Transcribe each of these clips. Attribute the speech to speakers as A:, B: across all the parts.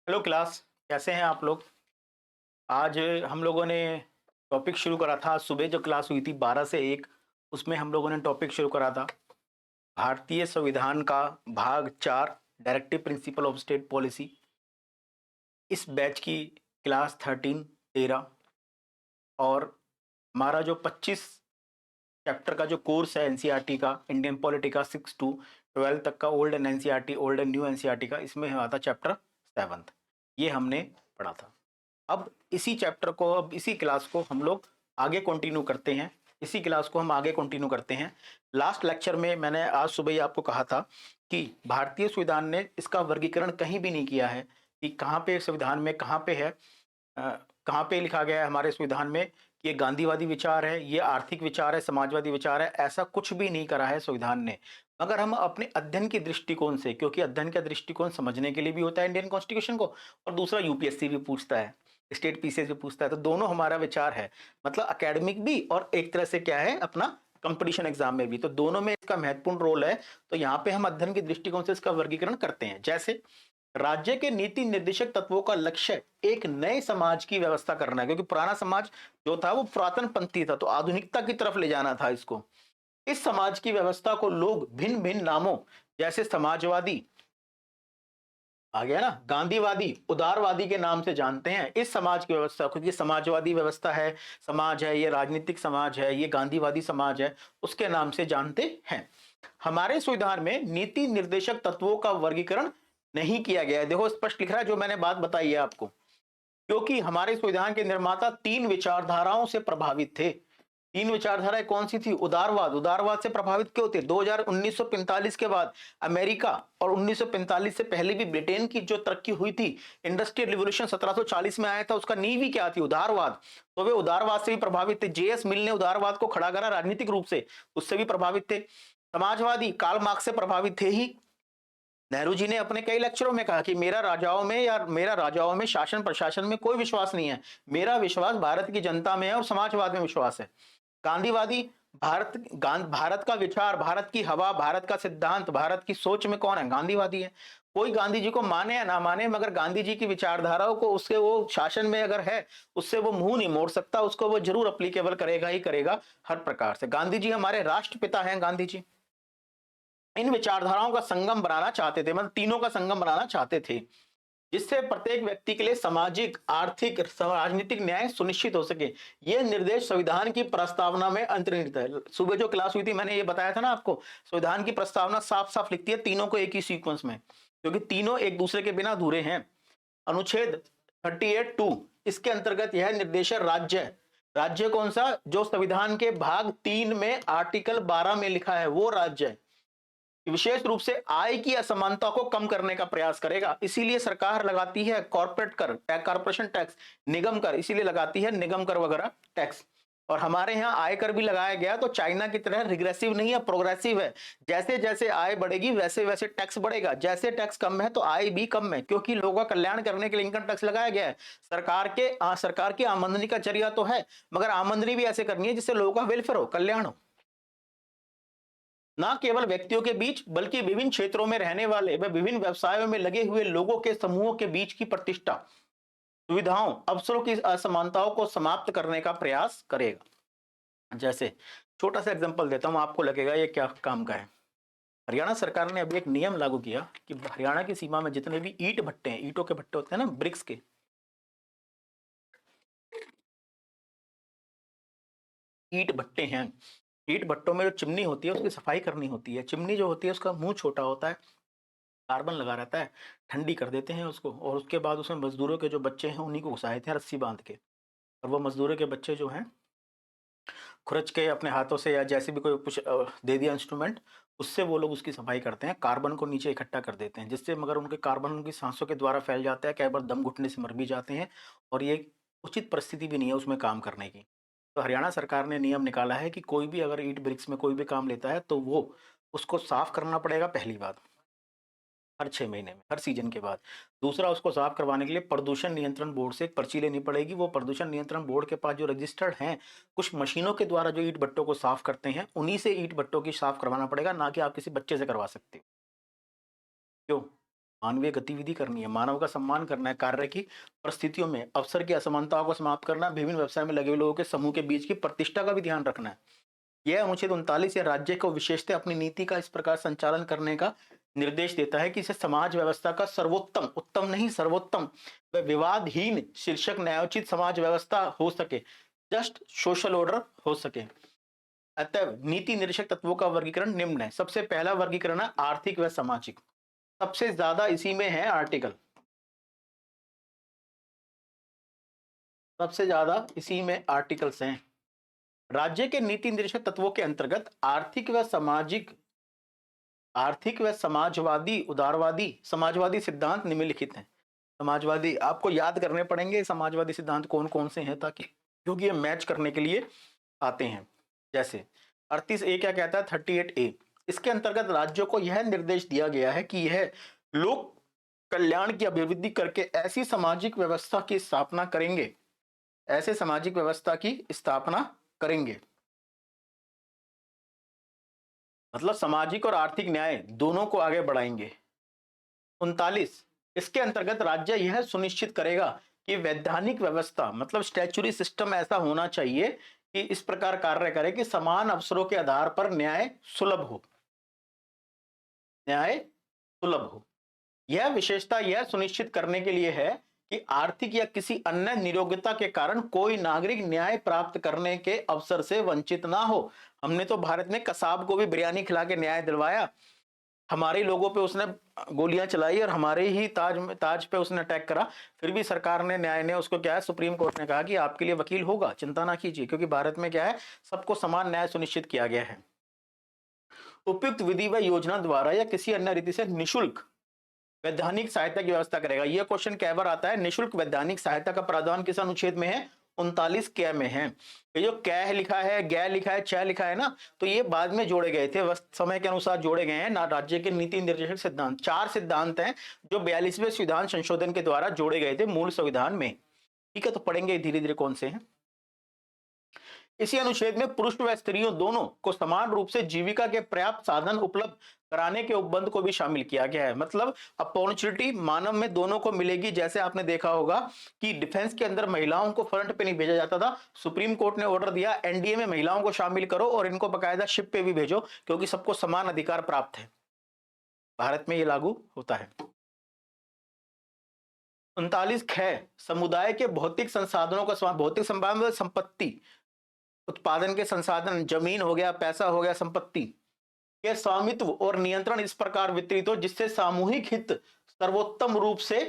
A: Hello class, कैसे हैं आप लोग? आज हम लोगों ने टॉपिक शुरू करा था। आज सुबह जो क्लास हुई थी 12 से 1, उसमें हम लोगों ने टॉपिक शुरू करा था भारतीय संविधान का भाग 4, directive principle of state policy. इस बैच की क्लास 13, 13 और हमारा जो 25 चैप्टर का जो कोर्स है एनसीईआरटी का, इंडियन पॉलिटी का 6 टू 12 तक का, old and NCERT, old and new NCERT का, इसमें हमारा था चैप्टर 7। ये हमने पढ़ा था। अब इसी चैप्टर को, अब इसी क्लास को हम लोग आगे कंटिन्यू करते हैं। इसी क्लास को हम आगे कंटिन्यू करते हैं। लास्ट लेक्चर में मैंने आज सुबह ही आपको कहा था कि भारतीय संविधान ने इसका वर्गीकरण कहीं भी नहीं किया है कि कहाँ पे संविधान में कहाँ पे है, कहाँ पे लिखा गया है हमारे संविधान में कि ये गांधीवादी विचार है, ये आर्थिक विचार है, समाजवादी विचार है। ऐसा कुछ भी नहीं करा है संविधान ने। मगर हम अपने अध्ययन के दृष्टिकोण से, क्योंकि अध्ययन का दृष्टिकोण समझने के लिए भी होता है इंडियन कॉन्स्टिट्यूशन को, और दूसरा यूपीएससी भी पूछता है, स्टेट पीसीएस भी पूछता है, तो दोनों हमारा विचार है। मतलब एकेडमिक भी और एक तरह से क्या है अपना कंपटीशन एग्जाम में भी, तो दोनों में इसका महत्वपूर्ण रोल है। तो यहाँ पे हम अध्ययन के दृष्टिकोण से इसका वर्गीकरण करते हैं। जैसे राज्य के नीति निर्देशक तत्वों का लक्ष्य एक नए समाज की व्यवस्था करना है, क्योंकि पुराना समाज जो था वो पुरातन पंथी था, तो आधुनिकता की तरफ ले जाना था इसको। इस समाज की व्यवस्था को लोग भिन्न भिन्न नामों, जैसे समाजवादी आ गया ना, गांधीवादी, उदारवादी के नाम से जानते हैं। इस समाज की व्यवस्था को, ये समाजवादी व्यवस्था है, समाज है, ये राजनीतिक समाज है, ये गांधीवादी समाज है, उसके नाम से जानते हैं। हमारे संविधान में नीति निर्देशक तत्वों का वर्गीकरण नहीं किया गया है। देखो स्पष्ट लिख रहा है जो मैंने बात बताई है आपको, क्योंकि हमारे संविधान के निर्माता तीन विचारधाराओं से प्रभावित थे। तीन विचारधाराएं कौन सी थी? उदारवाद। उदारवाद से प्रभावित क्यों थे? 1945 के बाद अमेरिका, और 1945 से पहले भी ब्रिटेन की जो तरक्की हुई थी, इंडस्ट्रियल रिवॉल्यूशन 1740 में आया था, उसका नींव ही क्या थी? उदारवाद। तो वे उदारवाद से भी प्रभावित थे। जेएस मिल ने उदारवाद को खड़ा करा राजनीतिक रूप से, उससे भी प्रभावित थे। समाजवादी कार्ल मार्क्स से प्रभावित थे ही। नेहरू जी ने अपने कई लेक्चरों में कहा कि मेरा राजाओं में शासन प्रशासन में कोई विश्वास नहीं है, मेरा विश्वास भारत की जनता में है और समाजवाद में विश्वास है। गांधीवादी, भारत का विचार, भारत की हवा, भारत का सिद्धांत, भारत की सोच में कौन है? गांधीवादी है। कोई गांधी जी को माने या ना माने, मगर गांधी जी की विचारधाराओं को, उसके वो शासन में अगर है, उससे वो मुंह नहीं मोड़ सकता, उसको वो जरूर अप्लीकेबल करेगा ही करेगा हर प्रकार से। गांधी जी हमारे राष्ट्रपिता हैं। गांधी जी इन विचारधाराओं का संगम बनाना चाहते थे, मतलब तीनों का संगम बनाना चाहते थे, जिससे प्रत्येक व्यक्ति के लिए सामाजिक, आर्थिक, राजनीतिक न्याय सुनिश्चित हो सके। यह निर्देश संविधान की प्रस्तावना में अंतर्निहित है। सुबह जो क्लास हुई थी मैंने ये बताया था ना आपको, संविधान की प्रस्तावना साफ साफ लिखती है तीनों को एक ही सीक्वेंस में, क्योंकि तीनों एक दूसरे के बिना अधूरे हैं। अनुच्छेद 38(2) इसके अंतर्गत यह निर्देश है राज्य। राज्य कौन सा? जो संविधान के भाग 3 में आर्टिकल 12 में लिखा है वो राज्य है। विशेष रूप से आय की असमानता को कम करने का प्रयास करेगा, इसीलिए सरकार लगाती है कॉर्पोरेट कर, कॉर्पोरेशन टैक्स, निगम कर, इसीलिए लगाती है निगम कर वगैरह टैक्स। और हमारे यहाँ आयकर भी लगाया गया, तो चाइना की तरह रिग्रेसिव नहीं है, प्रोग्रेसिव है। जैसे जैसे आय बढ़ेगी वैसे वैसे टैक्स बढ़ेगा, जैसे टैक्स कम है तो आय भी कम है, क्योंकि लोगों का कल्याण करने के लिए इनकम टैक्स लगाया गया है। सरकार की आमदनी का जरिया तो है, मगर आमदनी भी ऐसे करनी है जिससे लोगों का वेलफेयर हो, कल्याण हो, ना केवल व्यक्तियों के बीच बल्कि विभिन्न क्षेत्रों में रहने वाले व विभिन्न व्यवसायों में लगे हुए लोगों के समूहों के बीच की प्रतिष्ठा, सुविधाओं, अवसरों की असमानताओं को समाप्त करने का प्रयास करेगा। जैसे छोटा सा एग्जांपल देता हूं, आपको लगेगा ये क्या काम का है। हरियाणा सरकार ने अभी एक नियम लागू किया कि हरियाणा की सीमा में जितने भी ईंट भट्टे हैं, ईंटों के भट्टे होते हैं ना, ब्रिक्स के, ईंट भट्टे हैं, ईंट भट्टों में जो चिमनी होती है उसकी सफाई करनी होती है। चिमनी जो होती है उसका मुंह छोटा होता है, कार्बन लगा रहता है, ठंडी कर देते हैं उसको, और उसके बाद उसमें मजदूरों के जो बच्चे हैं उन्हीं को घुसाए थे रस्सी बांध के, और वो मजदूरों के बच्चे जो हैं खुरच के अपने हाथों से या जैसे भी कोई कुछ दे दिया इंस्ट्रूमेंट, उससे वो लोग उसकी सफाई करते हैं, कार्बन को नीचे इकट्ठा कर देते हैं, जिससे मगर उनके कार्बन उनकी सांसों के द्वारा फैल जाता है, कई बार दम घुटने से मर भी जाते हैं, और ये उचित परिस्थिति भी नहीं है उसमें काम करने की। तो हरियाणा सरकार ने नियम निकाला है कि कोई भी अगर ईंट ब्रिक्स में कोई भी काम लेता है तो वो उसको साफ करना पड़ेगा पहली बात, हर 6 महीने में, हर सीजन के बाद। दूसरा, उसको साफ करवाने के लिए प्रदूषण नियंत्रण बोर्ड से एक पर्ची लेनी पड़ेगी। वो प्रदूषण नियंत्रण बोर्ड के पास जो रजिस्टर्ड हैं कुछ मशीनों के द्वारा जो ईंट भट्टों को साफ करते हैं, उन्हीं से ईंट भट्टों की साफ करवाना पड़ेगा, ना कि आप किसी बच्चे से करवा सकते हो। क्यों? मानवीय गतिविधि करनी है, मानव का सम्मान करना है, कार्य की परिस्थितियों में अवसर की असमानताओं को समाप्त करना, विभिन्न व्यवसाय में लगे हुए लोगों के समूह के बीच की प्रतिष्ठा का भी ध्यान रखना है। यह अनुच्छेद 39 या राज्य को विशेषतः अपनी नीति का इस प्रकार संचालन करने का निर्देश देता है कि इसे समाज व्यवस्था का सर्वोत्तम, उत्तम नहीं सर्वोत्तम व विवादहीन शीर्षक न्यायोचित समाज व्यवस्था हो सके, जस्ट सोशल ऑर्डर हो सके। अतः नीति निर्देशक तत्वों का वर्गीकरण निम्न है। सबसे पहला वर्गीकरण है आर्थिक व सामाजिक। सबसे ज्यादा इसी में है आर्टिकल, सबसे ज्यादा इसी में आर्टिकल्स हैं। राज्य के नीति निर्देशक तत्वों के अंतर्गत आर्थिक व समाजवादी उदारवादी समाजवादी सिद्धांत निम्नलिखित हैं। समाजवादी आपको याद करने पड़ेंगे समाजवादी सिद्धांत कौन कौन से हैं, ताकि क्योंकि ये मैच करने के लिए आते हैं। जैसे 38A क्या कहता है, 38A इसके अंतर्गत राज्यों को यह निर्देश दिया गया है कि यह लोक कल्याण की अभिवृद्धि करके ऐसी सामाजिक व्यवस्था की स्थापना करेंगे, ऐसे सामाजिक व्यवस्था की स्थापना करेंगे, मतलब सामाजिक और आर्थिक न्याय दोनों को आगे बढ़ाएंगे। 39 इसके अंतर्गत राज्य यह सुनिश्चित करेगा कि वैधानिक व्यवस्था मतलब स्टैच्यूरी सिस्टम ऐसा होना चाहिए कि इस प्रकार कार्य करे कि समान अवसरों के आधार पर न्याय सुलभ हो, न्याय सुलभ हो। यह विशेषता यह सुनिश्चित करने के लिए है कि आर्थिक या किसी अन्य नियोग्यता के कारण कोई नागरिक न्याय प्राप्त करने के अवसर से वंचित ना हो। हमने तो भारत में कसाब को भी बिरयानी खिला के न्याय दिलवाया, हमारे लोगों पे उसने गोलियां चलाई और हमारे ही ताज पे उसने अटैक करा, फिर भी सरकार ने, न्याय ने उसको क्या है, सुप्रीम कोर्ट ने कहा कि आपके लिए वकील होगा, चिंता ना कीजिए, क्योंकि भारत में क्या है, सबको समान न्याय सुनिश्चित किया गया है। उपयुक्त विधि व योजना द्वारा या किसी अन्य रीति से निशुल्क वैधानिक सहायता की व्यवस्था करेगा। यह क्वेश्चन कई बार आता है, निशुल्क वैधानिक सहायता का प्रावधान किस अनुच्छेद में है, 39 कै में है। ये जो कै लिखा है, गै लिखा है, च लिखा है ना, तो ये बाद में जोड़े गए थे, समय के अनुसार जोड़े गए हैं ना। राज्य के नीति निर्देशक सिद्धांत 4 सिद्धांत हैं जो 42वें संविधान संशोधन के द्वारा जोड़े गए थे मूल संविधान में। ठीक है, तो पढ़ेंगे धीरे धीरे कौन से हैं। इसी अनुच्छेद में पुरुष व स्त्रियों दोनों को समान रूप से जीविका के पर्याप्त साधन उपलब्ध कराने के उपबंध को भी शामिल किया गया है। मतलब अपॉर्चुनिटी मानव में दोनों को मिलेगी। जैसे आपने देखा होगा कि डिफेंस के अंदर महिलाओं को फ्रंट पे नहीं भेजा जाता था, सुप्रीम कोर्ट ने ऑर्डर दिया एनडीए में महिलाओं को शामिल करो और इनको बकायदा शिप पे भी भेजो, क्योंकि सबको समान अधिकार प्राप्त है। भारत में यह लागू होता है। 39 ख समुदाय के भौतिक संसाधनों का भौतिक संसाधन संपत्ति उत्पादन के संसाधन, जमीन हो गया, पैसा हो गया, संपत्ति के स्वामित्व और नियंत्रण इस प्रकार वितरित हो जिससे सामूहिक हित सर्वोत्तम रूप से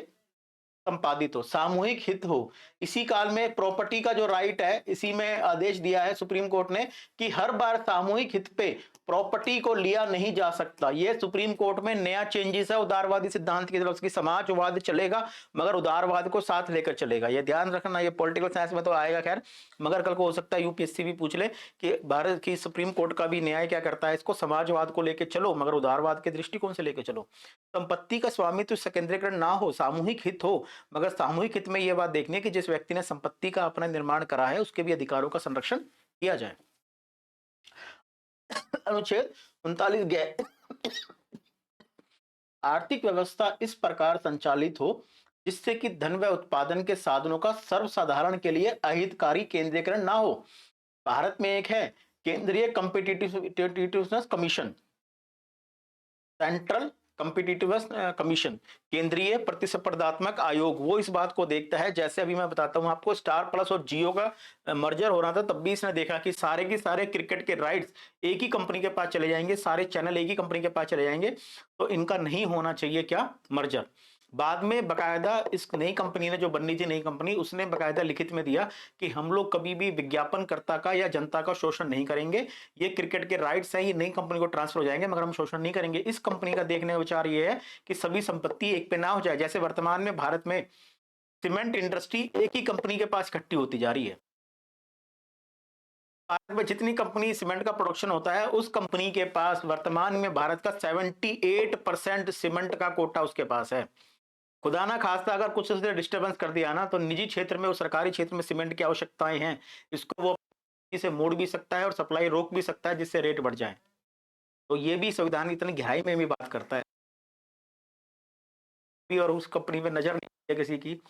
A: संपादित हो, सामूहिक हित हो। इसी काल में प्रॉपर्टी का जो राइट है, इसी में आदेश दिया है सुप्रीम कोर्ट ने कि हर बार सामूहिक हित पे प्रॉपर्टी को लिया नहीं जा सकता। यह सुप्रीम कोर्ट में नया चेंजेस है उदारवादी सिद्धांत की तरफ से। समाजवाद चलेगा मगर उदारवाद को साथ लेकर चलेगा, यह ध्यान रखना। यह पॉलिटिकल साइंस में तो आएगा खैर, मगर कल को हो सकता है यूपीएससी भी पूछ ले कि भारत की सुप्रीम कोर्ट का भी न्याय क्या करता है, इसको समाजवाद को लेकर चलो मगर उदारवाद के दृष्टिकोण से लेकर चलो। संपत्ति का स्वामित्व संकेंद्रीकरण ना हो, सामूहिक हित हो, मगर सामूहिक हित में यह बात देखनी है कि जिस व्यक्ति ने संपत्ति का अपना निर्माण करा है उसके भी अधिकारों का संरक्षण किया जाए। अनुच्छेद 39 गै आर्थिक व्यवस्था इस प्रकार संचालित हो जिससे कि धन व उत्पादन के साधनों का सर्वसाधारण के लिए अहितकारी केंद्रीकरण ना हो। भारत में एक है केंद्रीय competitiveness commission, central competitiveness commission, केंद्रीय प्रतिस्पर्धात्मक आयोग। वो इस बात को देखता है, जैसे अभी मैं बताता हूं आपको, स्टार प्लस और जियो का मर्जर हो रहा था, तब भी इसने देखा कि सारे के सारे क्रिकेट के राइट्स एक ही कंपनी के पास चले जाएंगे, सारे चैनल एक ही कंपनी के पास चले जाएंगे, तो इनका नहीं होना चाहिए क्या, मर्जर। बाद में बकायदा इस नई कंपनी ने, जो बननी थी नई कंपनी, उसने बकायदा लिखित में दिया कि हम लोग कभी भी विज्ञापनकर्ता का या जनता का शोषण नहीं करेंगे, ये क्रिकेट के राइट्स हैं, ये नई कंपनी को ट्रांसफर हो जाएंगे मगर हम शोषण नहीं करेंगे। इस कंपनी का देखने का विचार ये है कि सभी संपत्ति एक पे ना हो जाए। जैसे वर्तमान में भारत में सीमेंट इंडस्ट्री एक ही कंपनी के पास इकट्ठी होती जा रही है। भारत में जितनी कंपनी सीमेंट का प्रोडक्शन होता है उस कंपनी के पास वर्तमान में भारत का 78% सीमेंट का कोटा उसके पास है। खुदा ना खास्ता अगर कुछ उसने डिस्टर्बेंस कर दिया ना, तो निजी क्षेत्र में और सरकारी क्षेत्र में सीमेंट की आवश्यकताएं हैं, इसको वो इसे मोड़ भी सकता है और सप्लाई रोक भी सकता है जिससे रेट बढ़ जाए। तो ये भी संविधान इतनी गहराई में भी बात करता है। भी और उस कंपनी में नजर नहीं है किसी की,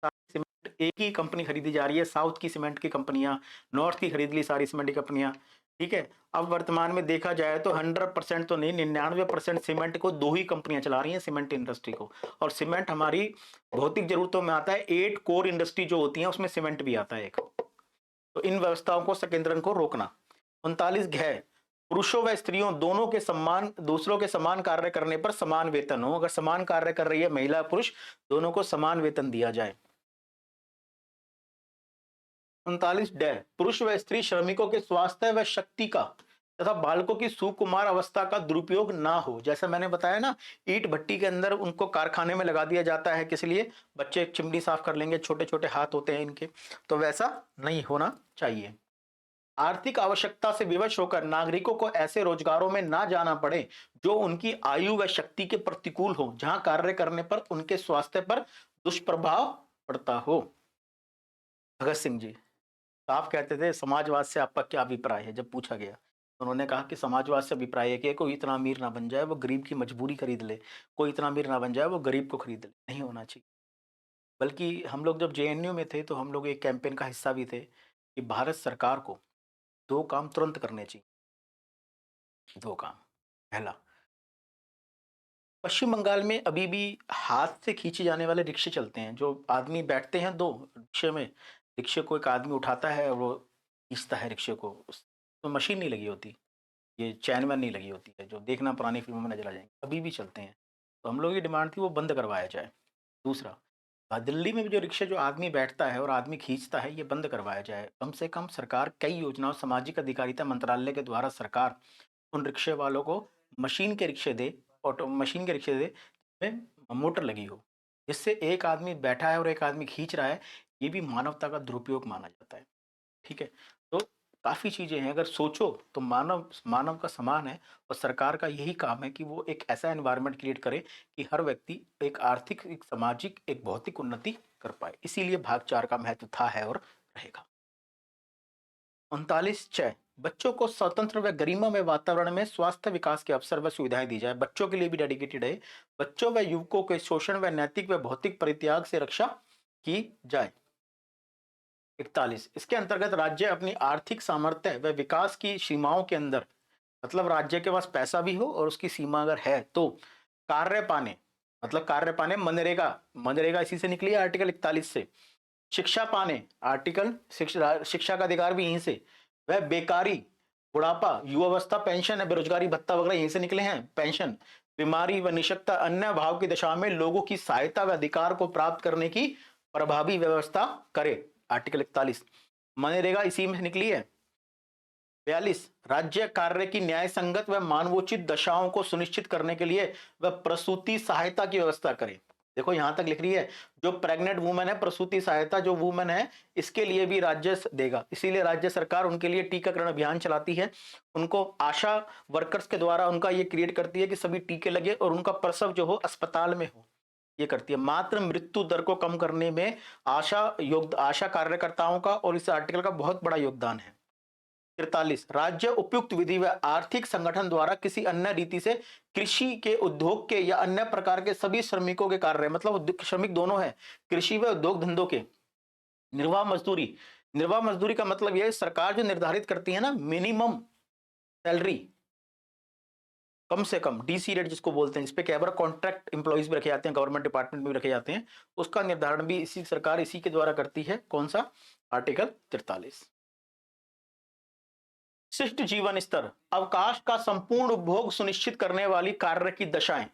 A: सीमेंट एक ही कंपनी खरीदी जा रही है, साउथ की सीमेंट की कंपनियां, नॉर्थ की खरीद ली सारी सीमेंट की कंपनियां। ठीक है, अब वर्तमान में देखा जाए तो 100% तो नहीं, 99% सीमेंट को दो ही कंपनियां चला रही हैं, सीमेंट इंडस्ट्री को। और सीमेंट हमारी भौतिक जरूरतों में आता है, 8 कोर इंडस्ट्री जो होती है उसमें सीमेंट भी आता है एक। तो इन व्यवस्थाओं को, संकेंद्रण को रोकना। 39 घ, पुरुषों व स्त्रियों दोनों के सम्मान, दूसरों के समान कार्य करने पर समान वेतन हो। अगर समान कार्य कर रही है महिला पुरुष, दोनों को समान वेतन दिया जाए। 39 डे, पुरुष व स्त्री श्रमिकों के स्वास्थ्य व शक्ति का तथा बालकों की सुकुमार अवस्था का दुरुपयोग ना हो। जैसा मैंने बताया ना, ईंट भट्टी के अंदर उनको कारखाने में लगा दिया जाता है, किस लिए? बच्चे चिमनी साफ कर लेंगे, छोटे छोटे हाथ होते हैं इनके, तो वैसा नहीं होना चाहिए। आर्थिक आवश्यकता से विवश होकर नागरिकों को ऐसे रोजगारों में ना जाना पड़े जो उनकी आयु व शक्ति के प्रतिकूल हो, जहां कार्य करने पर उनके स्वास्थ्य पर दुष्प्रभाव पड़ता हो। भगत सिंह जी साफ कहते थे, समाजवाद से आपका क्या अभिप्राय है? जब पूछा गया तो उन्होंने कहा कि समाजवाद से अभिप्राय है कि कोई इतना अमीर ना बन जाए वो गरीब की मजबूरी खरीद ले, कोई इतना अमीर ना बन जाए वो गरीब को खरीद ले, नहीं होना चाहिए। बल्कि हम लोग जब जेएनयू में थे तो हम लोग एक कैंपेन का हिस्सा भी थे कि भारत सरकार को दो काम तुरंत करने चाहिए। दो काम, पहला, पश्चिम बंगाल में अभी भी हाथ से खींचे जाने वाले रिक्शे चलते हैं, जो आदमी बैठते हैं दो रिक्शे में, रिक्शे को एक आदमी उठाता है और वो खींचता है रिक्शे को, तो मशीन नहीं लगी होती, ये चैन वैन नहीं लगी होती है, जो देखना पुरानी फिल्मों में नजर आ जाएंगे, अभी भी चलते हैं। तो हम लोग की डिमांड थी वो बंद करवाया जाए। दूसरा, दिल्ली में भी जो रिक्शे, जो आदमी बैठता है और आदमी खींचता है, ये बंद करवाया जाए। कम से कम सरकार कई योजनाओं, सामाजिक अधिकारिता मंत्रालय के द्वारा सरकार उन रिक्शे वालों को मशीन के रिक्शे दे, ऑटो मशीन के रिक्शे दे में मोटर लगी हो, जिससे एक आदमी बैठा है और एक आदमी खींच रहा है, ये भी मानवता का दुरुपयोग माना जाता है। ठीक है, तो काफ़ी चीज़ें हैं, अगर सोचो तो मानव मानव का समान है, और सरकार का यही काम है कि वो एक ऐसा एनवायरनमेंट क्रिएट करे कि हर व्यक्ति एक आर्थिक, एक सामाजिक, एक भौतिक उन्नति कर पाए। इसीलिए भागचार का महत्व था, है और रहेगा। 39 बच्चों को स्वतंत्र व गरिमामय वातावरण में स्वास्थ्य विकास के अवसर व सुविधाएं दी जाए। बच्चों के लिए भी डेडिकेटेड है। बच्चों व युवकों के शोषण व नैतिक व भौतिक परित्याग से रक्षा की जाए। 41, इसके अंतर्गत राज्य अपनी आर्थिक सामर्थ्य व विकास की सीमाओं के अंदर, मतलब राज्य के पास पैसा भी हो और उसकी सीमा अगर है तो कार्य पाने, मतलब कार्य पाने, मनरेगा, मनरेगा इसी से निकली है आर्टिकल 41 से। शिक्षा पाने, आर्टिकल शिक्षा का अधिकार भी यहीं से। वह बेकारी, बुढ़ापा, युवावस्था पेंशन है, बेरोजगारी भत्ता वगैरह यहीं से निकले हैं, पेंशन। बीमारी व निशक्ता, अन्य भाव की दशा में लोगों की सहायता व अधिकार को प्राप्त करने की प्रभावी व्यवस्था करे, आर्टिकल 41। मनरेगा इसी में निकली है। 42, राज्य कार्य की न्याय संगत व मानवोचित दशाओं को सुनिश्चित करने के लिए वह प्रसूति सहायता की व्यवस्था करे। देखो यहां तक लिख रही है, जो प्रेग्नेंट वुमेन है, प्रसूति सहायता जो वुमेन है, इसके लिए भी राज्य देगा। इसीलिए राज्य सरकार उनके लिए टीकाकरण अभियान चलाती है, उनको आशा वर्कर्स के द्वारा उनका ये क्रिएट करती है कि सभी टीके लगे और उनका प्रसव जो हो अस्पताल में हो, ये करती है। मात्र मृत्यु दर को कम करने में आशा कार्यकर्ताओं का और इस आर्टिकल का बहुत बड़ा योगदान है। 43, राज्य उपयुक्त विधि व आर्थिक संगठन द्वारा किसी अन्य रीति से कृषि के, उद्योग के या अन्य प्रकार के सभी श्रमिकों के कार्य, मतलब श्रमिक दोनों है, कृषि व उद्योग धंधों के, निर्वाह मजदूरी। निर्वाह मजदूरी का मतलब यह सरकार जो निर्धारित करती है ना, मिनिमम सैलरी, कम से कम डीसी रेट जिसको बोलते हैं, जिसपे कई बार कॉन्ट्रैक्ट एम्प्लॉइज भी रखे जाते हैं, गवर्नमेंट डिपार्टमेंट में भी रखे जाते हैं, उसका निर्धारण भी इसी सरकार, इसी के द्वारा करती है। कौन सा? आर्टिकल 43। शिष्ट जीवन स्तर, अवकाश का संपूर्ण उपभोग सुनिश्चित करने वाली कार्य की दशाएं।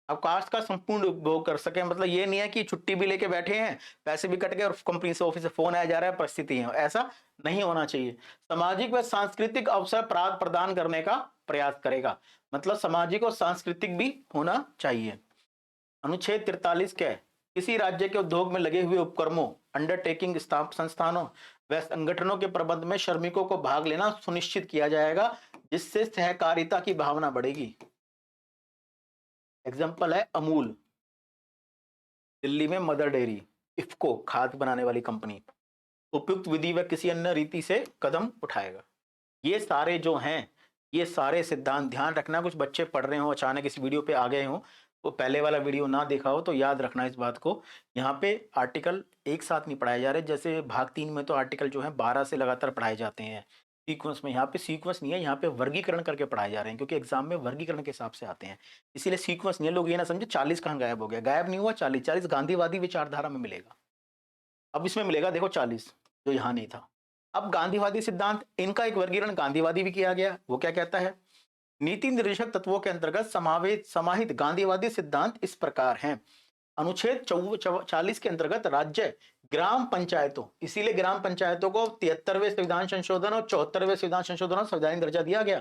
A: अवकाश का संपूर्ण उपभोग कर सके, मतलब ये नहीं है कि छुट्टी भी लेके बैठे हैं, पैसे भी कट गए और कंपनी से, ऑफिस से फोन आया जा रहा है, परिस्थिति है, ऐसा नहीं होना चाहिए। सामाजिक व सांस्कृतिक अवसर प्रदान करने का प्रयास करेगा, मतलब सामाजिक और सांस्कृतिक भी होना चाहिए। अनुच्छेद 43 क्या है? किसी राज्य के उद्योग में लगे हुए उपक्रमों, अंडरटेकिंग, संस्थानों व संगठनों के प्रबंध में श्रमिकों को भाग लेना सुनिश्चित किया जाएगा, जिससे सहकारिता की भावना बढ़ेगी। एग्जाम्पल है अमूल, दिल्ली में मदर डेयरी, इफ्को खाद बनाने वाली कंपनी, उपयुक्त विधि व किसी अन्य रीति से कदम उठाएगा। ये सारे जो हैं ये सारे सिद्धांत ध्यान रखना, कुछ बच्चे पढ़ रहे हो अचानक इस वीडियो पे आ गए हो, वो पहले वाला वीडियो ना देखा हो तो याद रखना इस बात को। यहाँ पे आर्टिकल एक साथ नहीं पढ़ाए जा रहे, जैसे भाग 3 में तो आर्टिकल जो है 12 से लगातार पढ़ाए जाते हैं सीक्वेंस में। यहाँ पे सीक्वेंस नहीं है, यहाँ पे वर्गीकरण करके पढ़ाए जा रहे हैं, क्योंकि एग्जाम में वर्गीकरण के हिसाब से आते हैं, इसीलिए सीक्वेंस नहीं है। लोग ये ना समझे 40 कहाँ गायब हो गया, गायब नहीं हुआ। 40 गांधीवादी विचारधारा में मिलेगा, अब इसमें मिलेगा देखो 40, जो यहाँ नहीं था। अब गांधीवादी सिद्धांत, इनका एक वर्गीकरण गांधीवादी भी किया गया। वो क्या कहता है? नीति निर्देशक तत्वों के अंतर्गत समाहित गांधीवादी सिद्धांत इस प्रकार हैं। अनुच्छेद 40 के अंतर्गत राज्य ग्राम पंचायतों, इसीलिए ग्राम पंचायतों को 73वें संविधान संशोधन और 74वें संविधान संशोधन और संवैधानिक दर्जा दिया गया,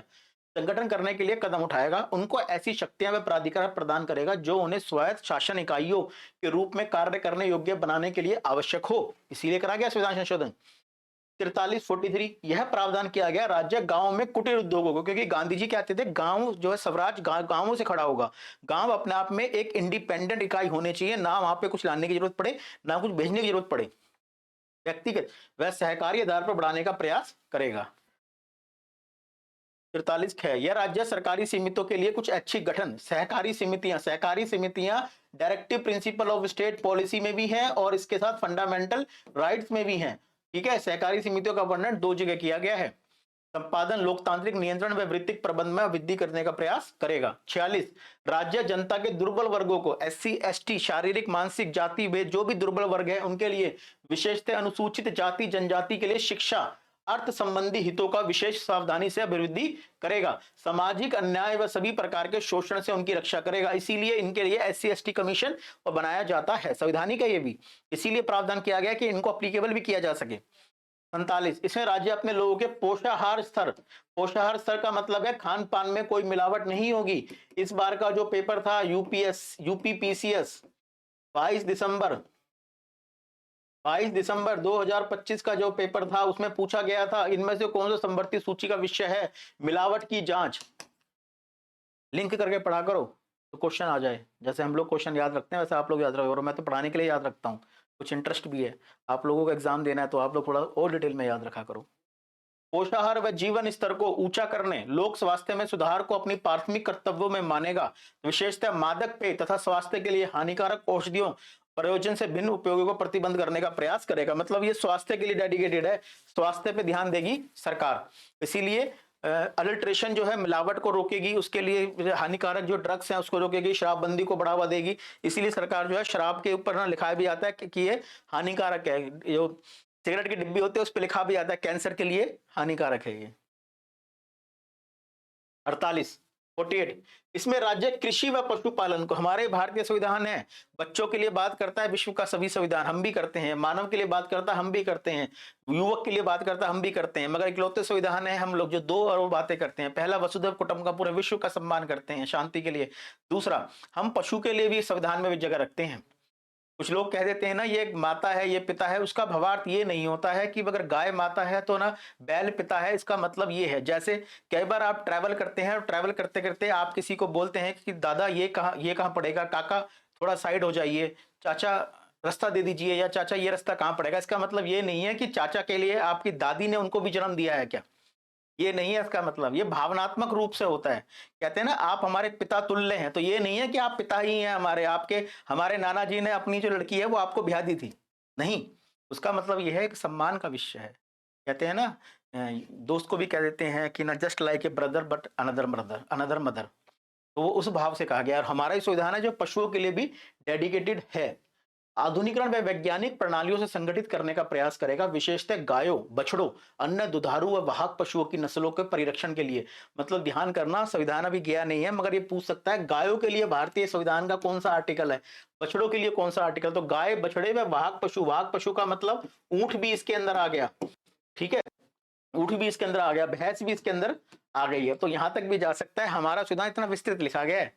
A: संगठन करने के लिए कदम उठाएगा। उनको ऐसी शक्तियां व प्राधिकार प्रदान करेगा जो उन्हें स्वायत्त शासन इकाइयों के रूप में कार्य करने योग्य बनाने के लिए आवश्यक हो, इसीलिए करा गया संविधान संशोधन। 43 यह प्रावधान किया गया राज्य गांव में कुटीर उद्योगों को, क्योंकि गांधी जी कहते थे गांव जो है स्वराज गांवों से खड़ा होगा, गांव अपने आप में एक इंडिपेंडेंट इकाई होनी चाहिए, ना वहां पे कुछ लाने की जरूरत पड़े ना कुछ भेजने की जरूरत पड़े, व्यक्तिगत वह सहकारी आधार पर बढ़ाने का प्रयास करेगा। 43 यह राज्य सरकारी समितियों के लिए कुछ अच्छी गठन सहकारी समितियां directive principle of state policy में भी है और इसके साथ फंडामेंटल राइट्स में भी है। ठीक है, सहकारी समितियों का वर्णन 2 जगह किया गया है। संपादन लोकतांत्रिक नियंत्रण व वृत्तिक प्रबंध में वृद्धि करने का प्रयास करेगा। 46 राज्य जनता के दुर्बल वर्गों को SC ST शारीरिक मानसिक जाति वे जो भी दुर्बल वर्ग है उनके लिए, विशेषतः अनुसूचित जाति जनजाति के लिए शिक्षा अर्थ संबंधी हितों का विशेष सावधानी से अभिवृद्धि करेगा। सामाजिक अन्याय व सभी प्रकार के शोषण से उनकी रक्षा करेगा, इसीलिए इनके लिए SC ST कमीशन बनाया जाता है, संवैधानिक है ये भी, इसीलिए प्रावधान किया गया कि इनको अप्लीकेबल भी किया जा सके। 45 इसमें राज्य अपने लोगों के पोषाहार स्तर का मतलब है खान पान में कोई मिलावट नहीं होगी। इस बार का जो पेपर था यूपी PCS 22 दिसंबर 2025 का जो पेपर था उसमें पूछा गया था इनमें से कौन सा संवर्ती सूची का विषय है मिलावट की जांच। लिंक करके पढ़ा करो तो क्वेश्चन आ जाए, जैसे हम लोग क्वेश्चन याद रखते हैं वैसे आप लोग याद रखो, और मैं तो पढ़ाने के लिए याद रखता हूँ, कुछ इंटरेस्ट भी है, आप लोगों को एग्जाम देना है तो आप लोग थोड़ा और डिटेल में याद रखा करो। पोषाहार व जीवन स्तर को ऊंचा करने, लोक स्वास्थ्य में सुधार को अपनी प्राथमिक कर्तव्यों में मानेगा, विशेषतः मादक पेय तथा स्वास्थ्य के लिए हानिकारक औषधियों प्रयोजन से भिन्न उपयोगों को प्रतिबंध करने का प्रयास करेगा। मतलब ये स्वास्थ्य के लिए डेडिकेटेड है, स्वास्थ्य पे ध्यान देगी सरकार, इसीलिए अडल्ट्रेशन जो है मिलावट को रोकेगी, उसके लिए हानिकारक जो ड्रग्स हैं उसको रोकेगी, शराबबंदी को बढ़ावा देगी, इसीलिए सरकार जो है शराब के ऊपर ना लिखा भी आता है कि ये हानिकारक है, जो सिगरेट की डिब्बी होती है उस पर लिखा भी आता है कैंसर के लिए हानिकारक है ये। 48 इसमें राज्य कृषि व पशुपालन को, हमारे भारतीय संविधान है, बच्चों के लिए बात करता है विश्व का सभी संविधान हम भी करते हैं, मानव के लिए बात करता है हम भी करते हैं, युवक के लिए बात करता है हम भी करते हैं, मगर इकलौते संविधान है हम लोग जो 2 और बातें करते हैं। पहला वसुधैव कुटुंबकम, पूरे विश्व का सम्मान करते हैं शांति के लिए। दूसरा, हम पशु के लिए भी संविधान में भी जगह रखते हैं। कुछ लोग कह देते हैं ना ये माता है ये पिता है, उसका भावार्थ ये नहीं होता है कि अगर गाय माता है तो ना बैल पिता है, इसका मतलब ये है, जैसे कई बार आप ट्रैवल करते हैं और ट्रैवल करते करते आप किसी को बोलते हैं कि दादा ये कहाँ पड़ेगा, काका थोड़ा साइड हो जाइए, चाचा रास्ता दे दीजिए, या चाचा ये रास्ता कहाँ पड़ेगा। इसका मतलब ये नहीं है कि चाचा के लिए आपकी दादी ने उनको भी जन्म दिया है क्या, ये नहीं है इसका मतलब, ये भावनात्मक रूप से होता है। कहते हैं ना आप हमारे पिता तुल्य हैं, तो ये नहीं है कि आप पिता ही हैं हमारे, हमारे नाना जी ने अपनी जो लड़की है वो आपको ब्याह दी थी, नहीं, उसका मतलब यह है कि सम्मान का विषय है। कहते हैं ना दोस्त को भी कह देते हैं कि ना just like a brother but another mother, तो वो उस भाव से कहा गया। और हमारा ही संविधान है जो पशुओं के लिए भी डेडिकेटेड है। आधुनिकरण व वैज्ञानिक प्रणालियों से संगठित करने का प्रयास करेगा, विशेषतः गायों बछड़ों अन्य दुधारू व वाहक पशुओं की नस्लों के परिरक्षण के लिए। मतलब ध्यान करना, संविधान अभी गया नहीं है मगर ये पूछ सकता है गायों के लिए भारतीय संविधान का कौन सा आर्टिकल है, बछड़ों के लिए कौन सा आर्टिकल, तो गाय बछड़े व वाहक पशु का मतलब ऊंट भी इसके अंदर आ गया, ठीक है, ऊंट भी इसके अंदर आ गया, भैंस भी इसके अंदर आ गई है, तो यहां तक भी जा सकता है। हमारा संविधान इतना विस्तृत लिखा गया है,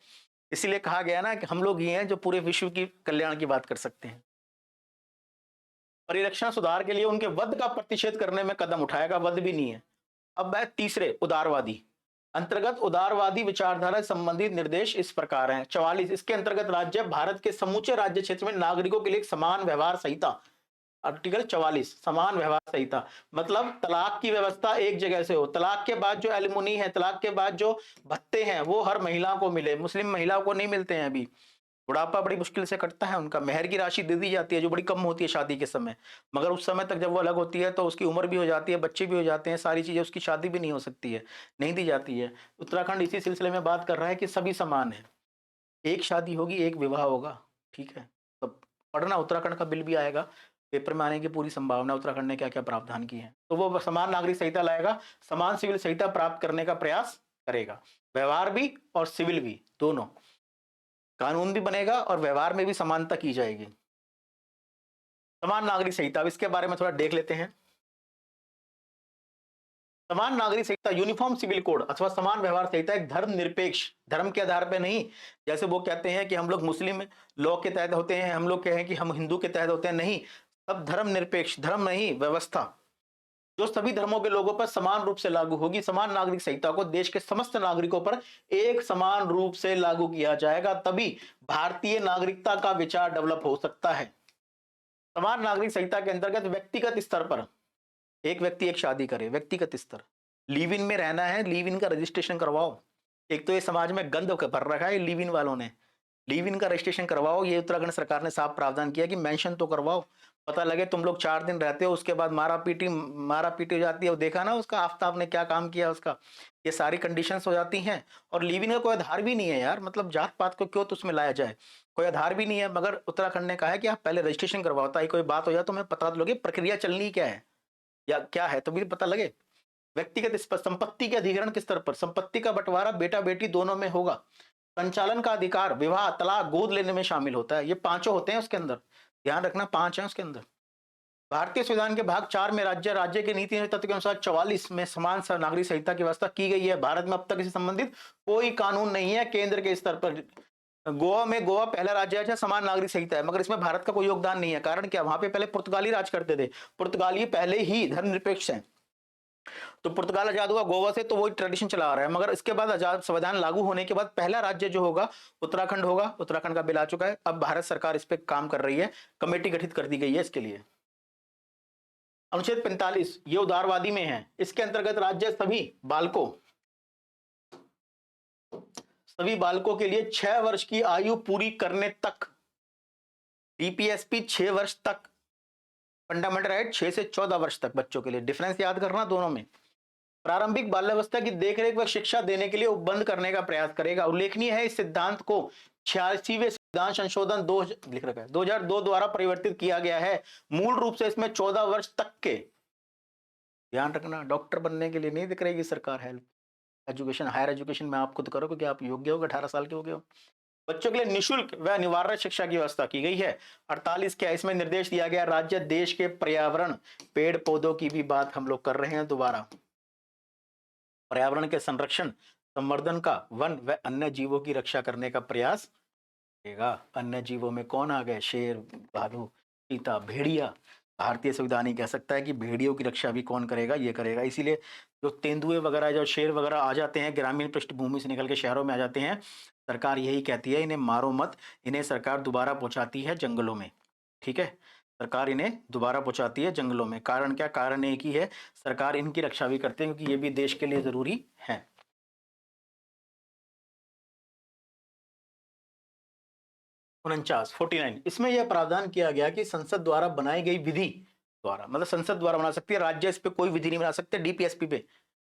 A: इसीलिए कहा गया ना कि हम लोग ये हैं जो पूरे विश्व की कल्याण की बात कर सकते हैं। परिरक्षण सुधार के लिए उनके वध का प्रतिषेध करने में कदम उठाएगा, वध भी नहीं है। अब है तीसरे उदारवादी अंतर्गत, उदारवादी विचारधारा से संबंधित निर्देश इस प्रकार हैं। 44 इसके अंतर्गत राज्य भारत के समूचे राज्य क्षेत्र में नागरिकों के लिए समान व्यवहार संहिता, आर्टिकल 44 समान व्यवहार संहिता, मतलब तलाक की व्यवस्था एक जगह से हो, तलाक के बाद जो एलिमनी है, तलाक के बाद जो भत्ते हैं वो हर महिला को मिले, मुस्लिम महिलाओं को नहीं मिलते हैं अभी। बुढ़ापा बड़ी मुश्किल से कटता है उनका, मेहर की राशि दे दी जाती है जो बड़ी कम होती है शादी के समय, मगर उस समय तक जब वो अलग होती है तो उसकी उम्र भी हो जाती है, बच्चे भी हो जाते हैं, सारी चीजें, उसकी शादी भी नहीं हो सकती है, नहीं दी जाती है। उत्तराखंड इसी सिलसिले में बात कर रहा है कि सभी समान है, एक शादी होगी, एक विवाह होगा, ठीक है। तो पढ़ना, उत्तराखंड का बिल भी आएगा, पेपर में आने की पूरी संभावना है, उत्तराखंड ने क्या क्या प्रावधान किए हैं। तो वो समान नागरिक संहिता लाएगा, समान सिविल संहिता प्राप्त करने का प्रयास करेगा, व्यवहार भी और सिविल भी दोनों, कानून भी बनेगा और व्यवहार में भी समानता की जाएगी। समान नागरिक संहिता, अब इसके बारे में थोड़ा देख लेते हैं। समान नागरिक संहिता, यूनिफॉर्म सिविल कोड अथवा समान व्यवहार संहिता एक धर्म निरपेक्ष, धर्म के आधार पर नहीं, जैसे वो कहते हैं कि हम लोग मुस्लिम लॉ के तहत होते हैं, हम लोग कहें कि हम हिंदू के तहत होते हैं, नहीं, सब धर्म निरपेक्ष, धर्म नहीं व्यवस्था, जो सभी धर्मों के लोगों पर समान रूप से लागू होगी। समान नागरिक संहिता को देश के समस्त नागरिकों पर एक समान रूप से लागू किया जाएगा, तभी भारतीय नागरिकता का विचार डेवलप हो सकता है। समान नागरिक संहिता के अंतर्गत व्यक्तिगत स्तर पर एक व्यक्ति एक शादी करे, व्यक्तिगत स्तर, लिव इन में रहना है, लिव इन का रजिस्ट्रेशन करवाओ। एक तो ये समाज में गंद भर रखा है लिव इन वालों ने, लिव इन का रजिस्ट्रेशन करवाओ, ये उत्तराखंड सरकार ने साफ प्रावधान किया कि मेंशन तो करवाओ, पता लगे तुम लोग 4 दिन रहते हो उसके बाद मारा पीटी हो जाती है, वो देखा ना उसका आफ्ताब ने क्या काम किया उसका, ये सारी कंडीशंस हो जाती हैं। और लिव इन का कोई आधार भी नहीं है यार, मतलब जात पात को क्यों तो उसमें लाया जाए, कोई आधार भी नहीं है, मगर उत्तराखंड ने कहा है कि आप पहले रजिस्ट्रेशन करवाओ, ताकि कोई बात हो जाए तो हमें पता तो लगे प्रक्रिया चलनी क्या है या क्या है, तो भी पता लगे। व्यक्तिगत संपत्ति के अधिग्रहण के स्तर पर संपत्ति का बंटवारा बेटा बेटी दोनों में होगा। संचालन का अधिकार विवाह, तलाक, गोद लेने में शामिल होता है, ये पांचों होते हैं उसके अंदर, ध्यान रखना 5 है उसके अंदर। भारतीय संविधान के भाग 4 में राज्य के नीति तत्व के अनुसार 44 में समान नागरिक संहिता की व्यवस्था की गई है। भारत में अब तक इससे संबंधित कोई कानून नहीं है केंद्र के स्तर पर। गोवा पहला राज्य है जहां समान नागरिक संहिता है, मगर इसमें भारत का कोई योगदान नहीं है। कारण क्या, वहां पे पहले पुर्तगाली राज करते थे, पुर्तगाली पहले ही धर्मनिरपेक्ष हैं, तो पुर्तगाल आजाद हुआ गोवा से तो वो ट्रेडिशन चला आ रहा है, मगर इसके बाद आजाद संविधान लागू होने के बाद पहला राज्य जो होगा उत्तराखंड होगा। उत्तराखंड का बिल आ चुका है, अब भारत सरकार इस पे काम कर रही है, कमेटी गठित कर दी गई है इसके लिए। अनुच्छेद 45 ये उदारवादी में है, इसके अंतर्गत राज्य सभी बालकों के लिए 6 वर्ष की आयु पूरी करने तक, डीपीएसपी 6 वर्ष तक, फंडामेंटल राइट 6 से 14 वर्ष तक बच्चों के लिए, डिफरेंस याद करना दोनों में। प्रारंभिक बाल्यावस्था की देखरेख व शिक्षा देने के लिए उपबंध करने का प्रयास करेगा। उल्लेखनीय है इस सिद्धांत को 86वें संविधान संशोधन 2 लिख रखा है 2002 द्वारा परिवर्तित किया गया है। मूल रूप से इसमें 14 वर्ष तक के, ध्यान रखना, डॉक्टर बनने के लिए नहीं दिख रही सरकार हेल्प, एजुकेशन, हायर एजुकेशन में आप खुद करो क्योंकि आप योग्य हो, 18 साल के हो गए हो। बच्चों के लिए निशुल्क व अनिवार्य शिक्षा की व्यवस्था की गई है। 48 क्या इसमें निर्देश दिया गया, राज्य देश के पर्यावरण, पेड़ पौधों की भी बात हम लोग कर रहे हैं दोबारा, पर्यावरण के संरक्षण संवर्धन का, वन व अन्य जीवों की रक्षा करने का प्रयास करेगा। अन्य जीवों में कौन आ गए, शेर, भालू, चीता, भेड़िया। भारतीय संविधान ही कह सकता है कि भेड़ियों की रक्षा भी कौन करेगा, ये करेगा। इसीलिए जो तेंदुए वगैरह, जो शेर वगैरह आ जाते हैं ग्रामीण पृष्ठभूमि से निकल के शहरों में आ जाते हैं, सरकार यही कहती है इन्हें मारो मत, इन्हें सरकार दोबारा पहुंचाती है जंगलों में, ठीक है, सरकार इन्हें दोबारा पहुंचाती है जंगलों में। कारण क्या, कारण एक ही है, सरकार इनकी रक्षा भी करते हैं क्योंकि ये भी देश के लिए जरूरी है। 49 इसमें यह प्रावधान किया गया कि संसद द्वारा बनाई गई विधि द्वारा, मतलब संसद द्वारा बना सकती है, राज्य इस पे कोई विधि नहीं बना सकते। डीपीएसपी पे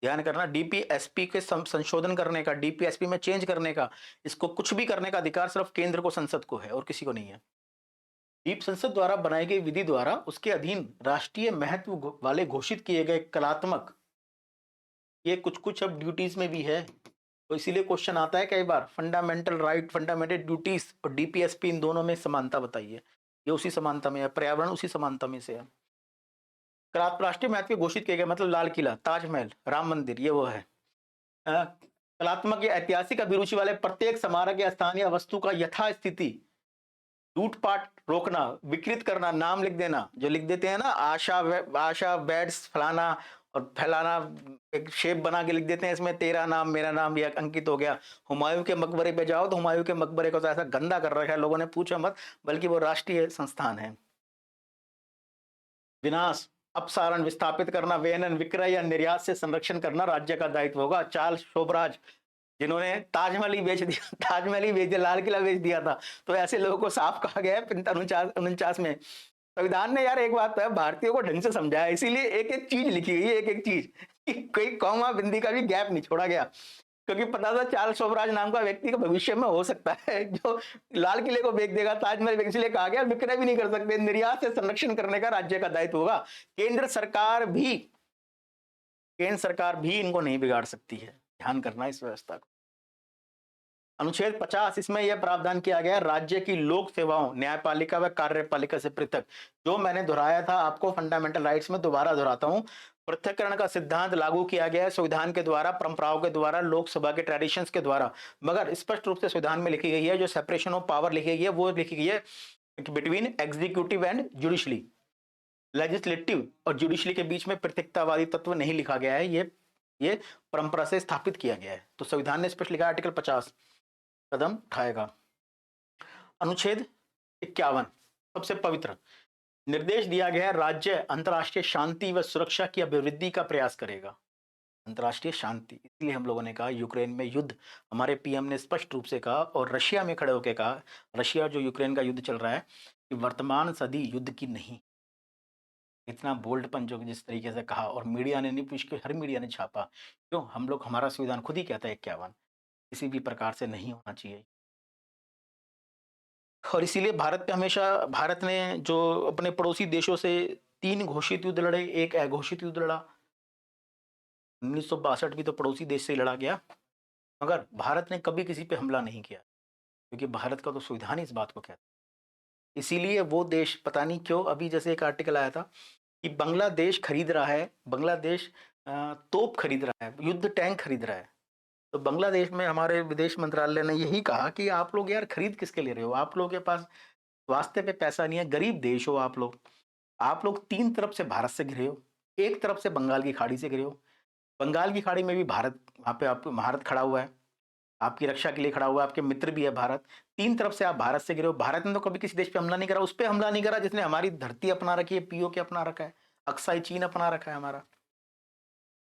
A: ध्यान करना, डीपीएसपी के संशोधन करने का, डीपीएसपी में चेंज करने का, इसको कुछ भी करने का अधिकार सिर्फ केंद्र को, संसद को है और किसी को नहीं है। दीप संसद द्वारा बनाई गई विधि द्वारा उसके अधीन राष्ट्रीय महत्व वाले घोषित किए गए कलात्मक, ये कुछ कुछ अब ड्यूटीज में भी है, तो इसीलिए क्वेश्चन आता है कई बार, फंडामेंटल राइट, फंडामेंटल ड्यूटीज और डीपीएसपी, इन दोनों में समानता बताइए, ये उसी समानता में है, पर्यावरण उसी समानता में से है। राष्ट्रीय महत्व घोषित किए गए, मतलब लाल किला, ताजमहल, राम मंदिर, ये वो है। कलात्मक या ऐतिहासिक अभिरुचि वाले प्रत्येक स्मारक या स्थान या वस्तु का यथास्थिति लूटपाट रोकना, विकृत करना, नाम लिख देना, जो लिख देते हैं ना, आशा बेड्स फलाना और फैलाना, एक शेप बना के लिख देते हैं, इसमें तेरा नाम मेरा नाम ये अंकित हो गया। हुमायूं के मकबरे पे जाओ तो हुमायूं के मकबरे को तो ऐसा गंदा कर रखा है लोगों ने, पूछो मत, बल्कि वो राष्ट्रीय संस्थान है। विनाश, अपसारण, विस्थापित करना, वेनन, विक्रय या निर्यात से संरक्षण करना राज्य का दायित्व होगा। चार्ल्स शोभराज, जिन्होंने ताजमहल ही बेच दिया, ताजमहल ही बेच दिया, लाल किला बेच दिया था, तो ऐसे लोगों को साफ कहा गया है 49 में। संविधान ने यार एक बात है, भारतीयों को ढंग से समझाया, इसीलिए एक एक चीज लिखी गई है, एक एक चीज, कोई कौमा बिंदी का भी गैप नहीं छोड़ा गया, क्योंकि पता था चार्ल्स शोभराज नाम का व्यक्ति का भविष्य में हो सकता है जो लाल किले को बेच देगा, ताजमहल बेच, इसलिए कहा गया विक्रय भी नहीं कर सकते, निर्यात से संरक्षण करने का राज्य का दायित्व होगा। केंद्र सरकार भी इनको नहीं बिगाड़ सकती है, ध्यान करना इस व्यवस्था को। अनुच्छेद 50, इसमें यह प्रावधान किया गया, राज्य की लोक सेवाओं न्यायपालिका व कार्यपालिका से पृथक, जो मैंने दोहराया था आपको फंडामेंटल राइट्स में, दोबारा दोहराता हूं, पृथक्करण का सिद्धांत लागू किया गया है संविधान के द्वारा, परंपराओं के द्वारा, लोकसभा के ट्रेडिशंस के द्वारा, मगर स्पष्ट रूप से संविधान में लिखी गई है, जो सेपरेशन ऑफ पावर लिखी गई है वो लिखी गई है between executive and judicially, legislative और जुडिशली के बीच में पृथकतावादी तत्व नहीं लिखा गया है, ये परंपरा से स्थापित किया गया है। तो संविधान ने स्पष्ट लिखा, आर्टिकल 50 कदम उठाएगा। अनुच्छेद 51, सबसे पवित्र, निर्देश दिया गया, राज्य अंतर्राष्ट्रीय शांति व सुरक्षा की अभिवृद्धि का प्रयास करेगा। अंतर्राष्ट्रीय शांति, इसलिए हम लोगों ने कहा यूक्रेन में युद्ध, हमारे पीएम ने स्पष्ट रूप से कहा, और रशिया में खड़े होकर कहा, रशिया जो यूक्रेन का युद्ध चल रहा है, कि वर्तमान सदी युद्ध की नहीं। इतना बोल्डपन जो जिस तरीके से कहा, और मीडिया ने नहीं, पूछ के हर मीडिया ने छापा, क्यों, हम लोग, हमारा संविधान खुद ही कहता है 51, किसी भी प्रकार से नहीं होना चाहिए। और इसीलिए भारत ने जो अपने पड़ोसी देशों से 3 घोषित युद्ध लड़े, एक अघोषित युद्ध लड़ा, 1962 भी तो पड़ोसी देश से ही लड़ा गया, मगर भारत ने कभी किसी पे हमला नहीं किया, क्योंकि भारत का तो संविधान ही इस बात को कहता है। इसीलिए वो देश, पता नहीं क्यों, अभी जैसे एक आर्टिकल आया था कि बांग्लादेश खरीद रहा है, बांग्लादेश तोप खरीद रहा है, युद्ध टैंक खरीद रहा है, तो बांग्लादेश में हमारे विदेश मंत्रालय ने यही कहा कि आप लोग यार खरीद किसके ले रहे हो, आप लोगों के पास स्वास्थ्य पे पैसा नहीं है, गरीब देश हो आप लोग 3 तरफ से भारत से घिरे हो, एक तरफ से बंगाल की खाड़ी से घिरे हो, बंगाल की खाड़ी में भी भारत, वहाँ पे आपको भारत खड़ा हुआ है, आपकी रक्षा के लिए खड़ा हुआ है, आपके मित्र भी है भारत, 3 तरफ से आप भारत से घिरे हो। भारत ने तो कभी किसी देश पे हमला नहीं करा, उस पर हमला नहीं करा जिसने हमारी धरती अपना रखी है, पीओके अपना रखा है, अक्साई चीन अपना रखा है हमारा।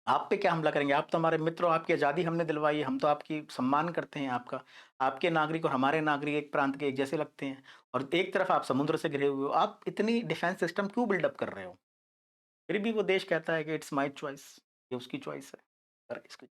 A: आप पे क्या हमला करेंगे, आप तो हमारे मित्र हो, आपकी आज़ादी हमने दिलवाई है, हम तो आपकी सम्मान करते हैं आपका, आपके नागरिक और हमारे नागरिक एक प्रांत के एक जैसे लगते हैं, और एक तरफ आप समुद्र से घिरे हुए हो, आप इतनी डिफेंस सिस्टम क्यों बिल्डअप कर रहे हो? फिर भी वो देश कहता है कि इट्स माई चॉइस, ये उसकी चॉइस है। पर इसको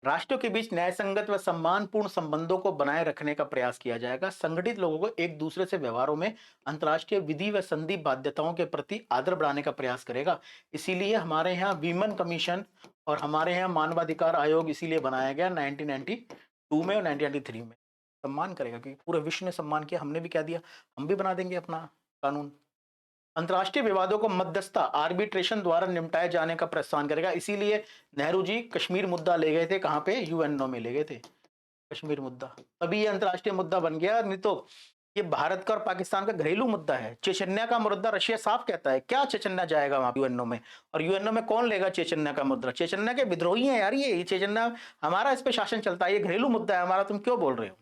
A: राष्ट्रों के बीच न्यायसंगत व सम्मानपूर्ण संबंधों को बनाए रखने का प्रयास किया जाएगा, संगठित लोगों को एक दूसरे से व्यवहारों में अंतर्राष्ट्रीय विधि व संधि बाध्यताओं के प्रति आदर बढ़ाने का प्रयास करेगा। इसीलिए हमारे यहाँ वीमन कमीशन और हमारे यहाँ मानवाधिकार आयोग इसीलिए बनाया गया 1992 में और 1993 में, सम्मान करेगा, क्योंकि पूरे विश्व ने सम्मान किया, हमने भी क्या दिया, हम भी बना देंगे अपना कानून। अंतर्राष्ट्रीय विवादों को मध्यस्थता आर्बिट्रेशन द्वारा निपटाए जाने का प्रोत्साहन करेगा, इसीलिए नेहरू जी कश्मीर मुद्दा ले गए थे, कहाँ पे, यूएनओ में ले गए थे कश्मीर मुद्दा, तभी ये अंतर्राष्ट्रीय मुद्दा बन गया, नहीं तो ये भारत का और पाकिस्तान का घरेलू मुद्दा है। चेचन्या का मुद्दा रशिया साफ कहता है, क्या चेचन्या जाएगा वहां यूएनओ में, और यूएनओ में कौन लेगा चेचन्या का मुद्दा, चेचन्या के विद्रोही है यार ये चेचन्या, हमारा इस पे शासन चलता है, ये घरेलू मुद्दा है हमारा, तुम क्यों बोल रहे हो,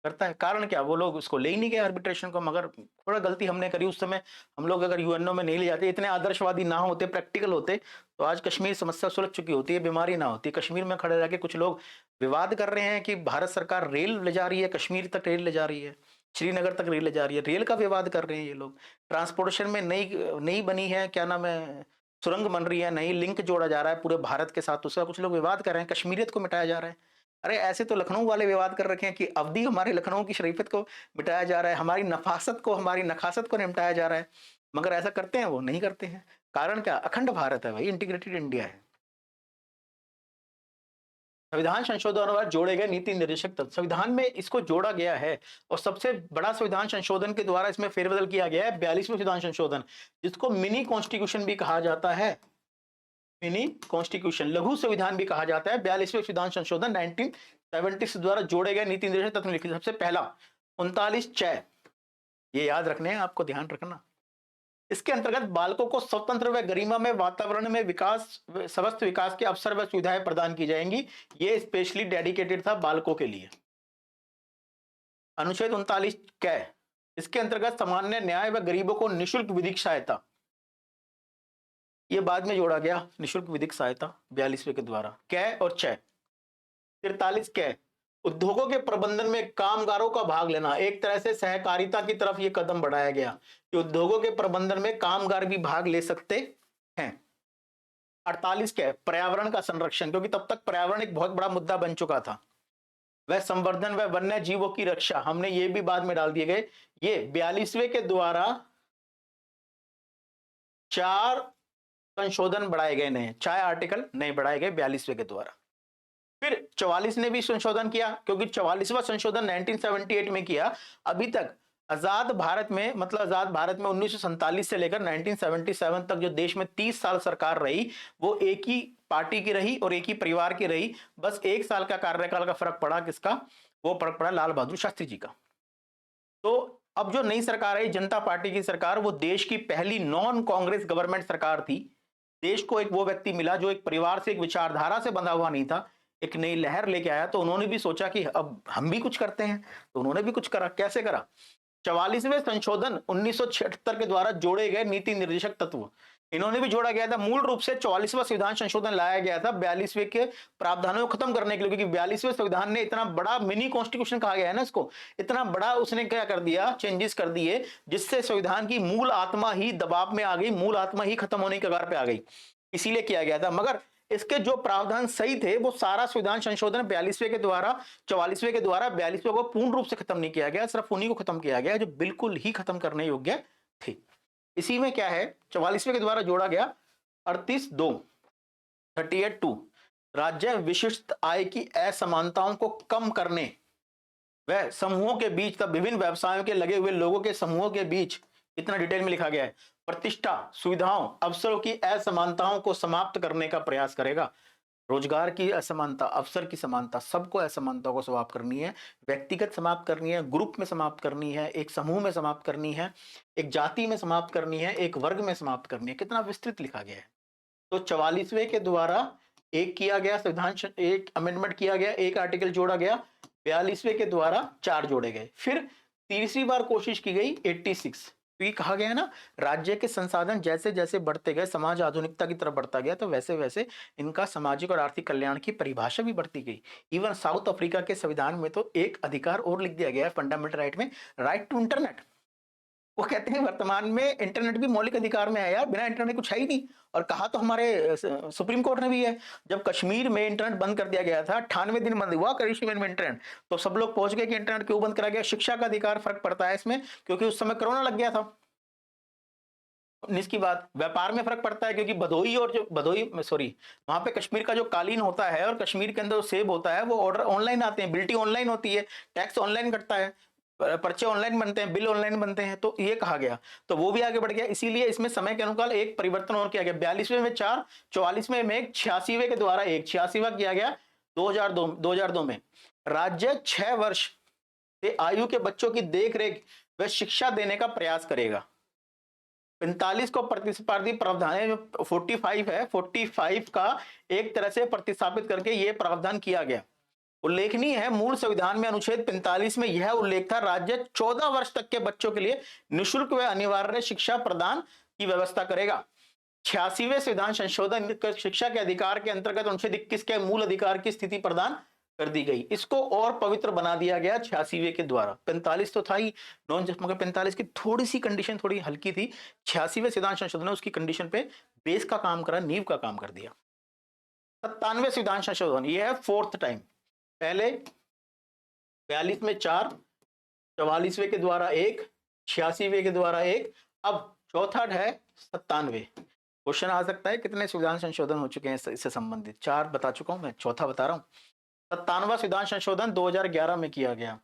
A: करता है, कारण क्या, वो लोग उसको ले ही नहीं गए आर्बिट्रेशन को, मगर थोड़ा गलती हमने करी उस समय, हम लोग अगर यूएनओ में नहीं ले जाते, इतने आदर्शवादी ना होते, प्रैक्टिकल होते, तो आज कश्मीर समस्या सुलझ चुकी होती है, बीमारी ना होती। कश्मीर में खड़े रह के कुछ लोग विवाद कर रहे हैं कि भारत सरकार रेल ले जा रही है, कश्मीर तक रेल ले जा रही है, श्रीनगर तक रेल ले जा रही है, रेल का विवाद कर रहे हैं ये लोग, ट्रांसपोर्टेशन में नई नई बनी है, क्या नाम है, सुरंग बन रही है, नई लिंक जोड़ा जा रहा है पूरे भारत के साथ, उसका कुछ लोग विवाद कर रहे हैं, कश्मीरियत को मिटाया जा रहा है। अरे ऐसे तो लखनऊ वाले विवाद कर रखे हैं कि अवधि हमारे लखनऊ की शरीफत को मिटाया जा रहा है, हमारी नफासत को, हमारी नखासत को निपटाया जा रहा है, मगर ऐसा करते हैं वो नहीं करते हैं, कारण क्या, अखंड भारत है भाई, इंटीग्रेटेड इंडिया है। संविधान संशोधन और जोड़े गए नीति निर्देशक तत्व, संविधान में इसको जोड़ा गया है, और सबसे बड़ा संविधान संशोधन के द्वारा इसमें फेरबदल किया गया है 42वें संविधान संशोधन, जिसको मिनी कॉन्स्टिट्यूशन भी कहा जाता है, मिनी कॉन्स्टिट्यूशन, लघु संविधान भी कहा जाता है। 42वें संविधान संशोधन 1970 द्वारा जोड़े गए नीति निर्देशक तत्व लिखित, सबसे पहला 39(च), ये याद रखने हैं आपको, ध्यान रखना, इसके अंतर्गत बालकों को स्वतंत्र व गरिमा में वातावरण में विकास, समस्त विकास के अवसर व सुविधाएं प्रदान की जाएंगी, ये स्पेशली डेडिकेटेड था बालकों के लिए। अनुच्छेद 39(क), इसके अंतर्गत सामान्य न्याय व गरीबों को निःशुल्क विधिक सहायता, ये बाद में जोड़ा गया, निःशुल्क विधिक सहायता 42वें के द्वारा। कै और चय 43 कै उद्योगों के प्रबंधन में कामगारों का भाग लेना, एक तरह से सहकारिता की तरफ यह कदम बढ़ाया गया कि उद्योगों के प्रबंधन में कामगार भी भाग ले सकते हैं। 48 कै पर्यावरण का संरक्षण, क्योंकि तब तक पर्यावरण एक बहुत बड़ा मुद्दा बन चुका था, वह संवर्धन व वन्य जीवों की रक्षा, हमने ये भी बाद में डाल दिए गए। ये 42वें के द्वारा 4 संशोधन बढ़ाए गए, नए 4 आर्टिकल नए बढ़ाए गए 42वें के द्वारा। फिर 44 ने भी संशोधन किया, क्योंकि 44वां संशोधन 1978 में किया। अभी तक आजाद भारत में, मतलब आजाद भारत में 1947 से लेकर 1977 तक जो देश में 30 साल सरकार रही, वो एक ही पार्टी की रही और एक ही परिवार की रही। बस 1 साल का कार्यकाल का फर्क पड़ा, किसका? वो फर्क पड़ा लाल बहादुर शास्त्री जी का। तो अब जो नई सरकार है जनता पार्टी की सरकार, वो देश की पहली नॉन कांग्रेस गवर्नमेंट सरकार थी। देश को एक वो व्यक्ति मिला जो एक परिवार से, एक विचारधारा से बंधा हुआ नहीं था, एक नई लहर लेके आया। तो उन्होंने भी सोचा कि अब हम भी कुछ करते हैं, तो उन्होंने भी कुछ करा। कैसे करा? 44वें संशोधन 1976 के द्वारा जोड़े गए नीति निर्देशक तत्व, इन्होंने भी जोड़ा गया था। मूल रूप से 44वां संविधान संशोधन लाया गया था 42वें के प्रावधानों को खत्म करने के लिए, क्योंकि 42वें संविधान ने इतना बड़ा मिनी कॉन्स्टिट्यूशन कहा गया है ना इसको, इतना बड़ा उसने क्या कर दिया, चेंजेस कर दिए, जिससे संविधान की मूल आत्मा ही दबाव में आ गई, मूल आत्मा ही खत्म होने की कगार पे आ गई, इसीलिए किया गया था। मगर इसके जो प्रावधान सही थे, वो सारा संविधान संशोधन 42वें के द्वारा, 44वें के द्वारा 42वें को पूर्ण रूप से खत्म नहीं किया गया, सिर्फ उन्हीं को खत्म किया गया जो बिल्कुल ही खत्म करने योग्य थे। इसी में क्या है, 44वें के द्वारा जोड़ा गया 38(2) 38(2) राज्य विशिष्ट आय की असमानताओं को कम करने व समूहों के बीच, तब विभिन्न व्यवसायों के लगे हुए लोगों के समूहों के बीच, इतना डिटेल में लिखा गया है, प्रतिष्ठा, सुविधाओं, अवसरों की असमानताओं को समाप्त करने का प्रयास करेगा। रोजगार की असमानता, अवसर की समानता, सबको असमानता को समाप्त करनी है। व्यक्तिगत समाप्त करनी है, ग्रुप में समाप्त करनी है, एक समूह में समाप्त करनी है, एक जाति में समाप्त करनी है, एक वर्ग में समाप्त करनी है। कितना विस्तृत लिखा गया है। तो 44वें के द्वारा एक किया गया संविधान, एक अमेंडमेंट किया गया, एक आर्टिकल जोड़ा गया। 42वें के द्वारा 4 जोड़े गए। फिर तीसरी बार कोशिश की गई 86। तो ये कहा गया है ना, राज्य के संसाधन जैसे जैसे बढ़ते गए, समाज आधुनिकता की तरफ बढ़ता गया, तो वैसे वैसे इनका सामाजिक और आर्थिक कल्याण की परिभाषा भी बढ़ती गई। इवन साउथ अफ्रीका के संविधान में तो एक अधिकार और लिख दिया गया है फंडामेंटल राइट में, राइट टू इंटरनेट। वो कहते हैं वर्तमान में इंटरनेट भी मौलिक अधिकार में है यार, बिना इंटरनेट कुछ है ही नहीं। और कहा तो हमारे सुप्रीम कोर्ट ने भी है, जब कश्मीर में इंटरनेट बंद कर दिया गया था, 98 दिन बंद हुआ कश्मीर में इंटरनेट, तो सब लोग पहुंच गए कि इंटरनेट क्यों बंद करा गया। शिक्षा का अधिकार फर्क पड़ता है इसमें, क्योंकि उस समय कोरोना लग गया था। इसकी बात, व्यापार में फर्क पड़ता है, क्योंकि भदोई और जो भदोई सॉरी वहां पे कश्मीर का जो कालीन होता है और कश्मीर के अंदर जो सेब होता है, वो ऑर्डर ऑनलाइन आते हैं, बिल्टी ऑनलाइन होती है, टैक्स ऑनलाइन कटता है, पर्चे ऑनलाइन बनते हैं, बिल ऑनलाइन बनते हैं। तो ये कहा गया, तो वो भी आगे बढ़ गया। इसीलिए इसमें समय के अनुसार एक परिवर्तन और किया गया। 42वें में 4, 44वें में एक, 86वें के द्वारा एक, 86वां किया गया 2002 में। राज्य 6 वर्ष से आयु के बच्चों की देखरेख व शिक्षा देने का प्रयास करेगा। 45 को प्रतिस्पर्धी प्रावधान है, जो 45 है, 45 का एक तरह से प्रतिस्थापित करके ये प्रावधान किया गया। उल्लेखनीय है, मूल संविधान में अनुच्छेद 45 में यह उल्लेख था, राज्य 14 वर्ष तक के बच्चों के लिए निःशुल्क व अनिवार्य शिक्षा प्रदान की व्यवस्था करेगा। 86वें संविधान संशोधन शिक्षा के अधिकार के अंतर्गत अनुच्छेद 21 के मूल अधिकार की स्थिति प्रदान कर दी गई, इसको और पवित्र बना दिया गया 86वें के द्वारा। 45 तो था ही नॉन जस्ट, मगर 45 की थोड़ी सी कंडीशन थोड़ी हल्की थी। 86वें संविधान संशोधन ने उसकी कंडीशन पे बेस का काम करा, नींव का काम कर दिया। 97वें संविधान संशोधन, ये है 4th टाइम। पहले 42 में 4, 44वें के द्वारा 1, 86वें के द्वारा 1, अब चौथा है 97वें। क्वेश्चन आ सकता है कितने संविधान संशोधन हो चुके हैं इससे संबंधित? 4 बता चुका हूं मैं, चौथा बता रहा हूं। 97वां संविधान संशोधन 2011 में किया गया।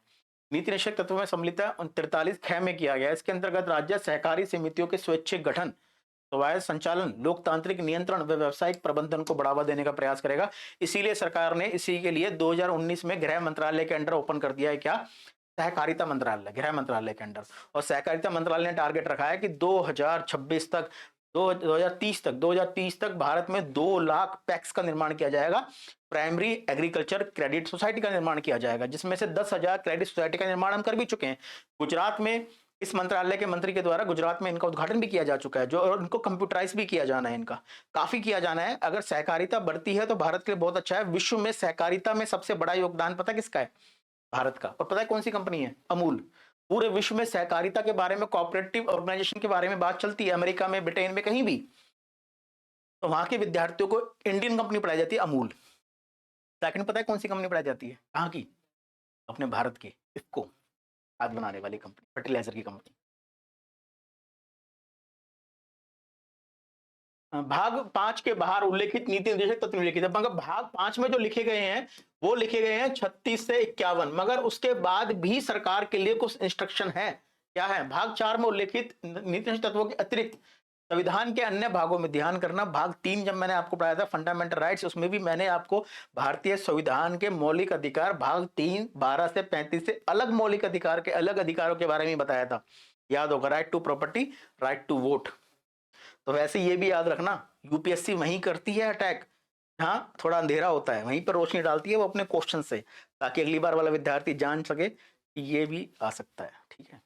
A: नीति निषेध तत्व में सम्मिलित है 43 ख में किया गया। इसके अंतर्गत राज्य सहकारी समितियों के स्वैच्छिक गठन, स्वायत्त संचालन, लोकतांत्रिक नियंत्रण व व्यावसायिक प्रबंधन को बढ़ावा देने का प्रयास करेगा। इसीलिए सरकार ने इसी के लिए 2019 में गृह मंत्रालय के अंडर ओपन कर दिया है, क्या? सहकारिता मंत्रालय, गृह मंत्रालय के अंडर। और सहकारिता मंत्रालय ने टारगेट रखा है कि 2026 तक, 2030 तक भारत में 2 लाख पैक्स का निर्माण किया जाएगा, प्राइमरी एग्रीकल्चर क्रेडिट सोसाइटी का निर्माण किया जाएगा, जिसमें से 10,000 क्रेडिट सोसाइटी का निर्माण हम कर भी चुके हैं। गुजरात में इस मंत्रालय के मंत्री के द्वारा गुजरात में इनका उद्घाटन भी किया जा चुका है, जो और इनको कंप्यूटराइज भी किया जाना है, इनका काफी किया जाना है। अगर सहकारिता बढ़ती है तो भारत के लिए बहुत अच्छा है। विश्व में सहकारिता में सबसे बड़ा योगदान पता किसका है? भारत का। और पता है कौन सी कंपनी है? अमूल। पूरे विश्व में सहकारिता के बारे में, कोऑपरेटिव ऑर्गेनाइजेशन के बारे में बात चलती है, अमेरिका में, ब्रिटेन में, कहीं भी, तो वहां के विद्यार्थियों को इंडियन कंपनी पढ़ाई जाती है, अमूल। सेकंड पता है कौन सी कंपनी पढ़ाई जाती है? कहाँ की? अपने भारत की इफको, खाद बनाने वाली कंपनी, फर्टिलाइजर की कंपनी। भाग 5 के बाहर उल्लेखित नीति निर्देशक तत्व लिखित है, मगर भाग 5 में जो लिखे गए हैं वो लिखे गए हैं 36 से 51, मगर उसके बाद भी सरकार के लिए कुछ इंस्ट्रक्शन है। क्या है? भाग 4 में उल्लेखित नीति निर्देशक तत्वों के अतिरिक्त संविधान के अन्य भागों में ध्यान करना। भाग 3 जब मैंने आपको पढ़ाया था फंडामेंटल राइट्स, उसमें भी मैंने आपको भारतीय संविधान के मौलिक अधिकार भाग 3 12 से 35 से अलग मौलिक अधिकार के अलग अधिकारों के बारे में बताया था। याद होगा, right to property, right to vote. तो वैसे ये भी याद रखना, यूपीएससी वहीं करती है अटैक, हाँ थोड़ा अंधेरा होता है, वहीं पर रोशनी डालती है वो अपने क्वेश्चन से, ताकि अगली बार वाला विद्यार्थी जान सके कि ये भी आ सकता है। ठीक है।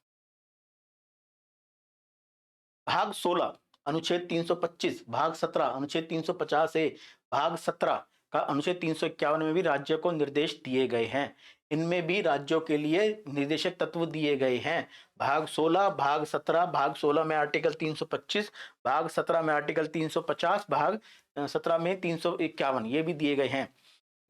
A: भाग 16 अनुच्छेद 325, भाग 17 अनुच्छेद 350 ए, भाग 17 का अनुच्छेद 351 में भी राज्य को निर्देश दिए गए हैं। इनमें भी राज्यों के लिए निर्देशक तत्व दिए गए हैं। भाग 16, भाग 17, भाग 16 में आर्टिकल 325, भाग 17 में आर्टिकल 350, भाग 17 में 351, ये भी दिए गए हैं।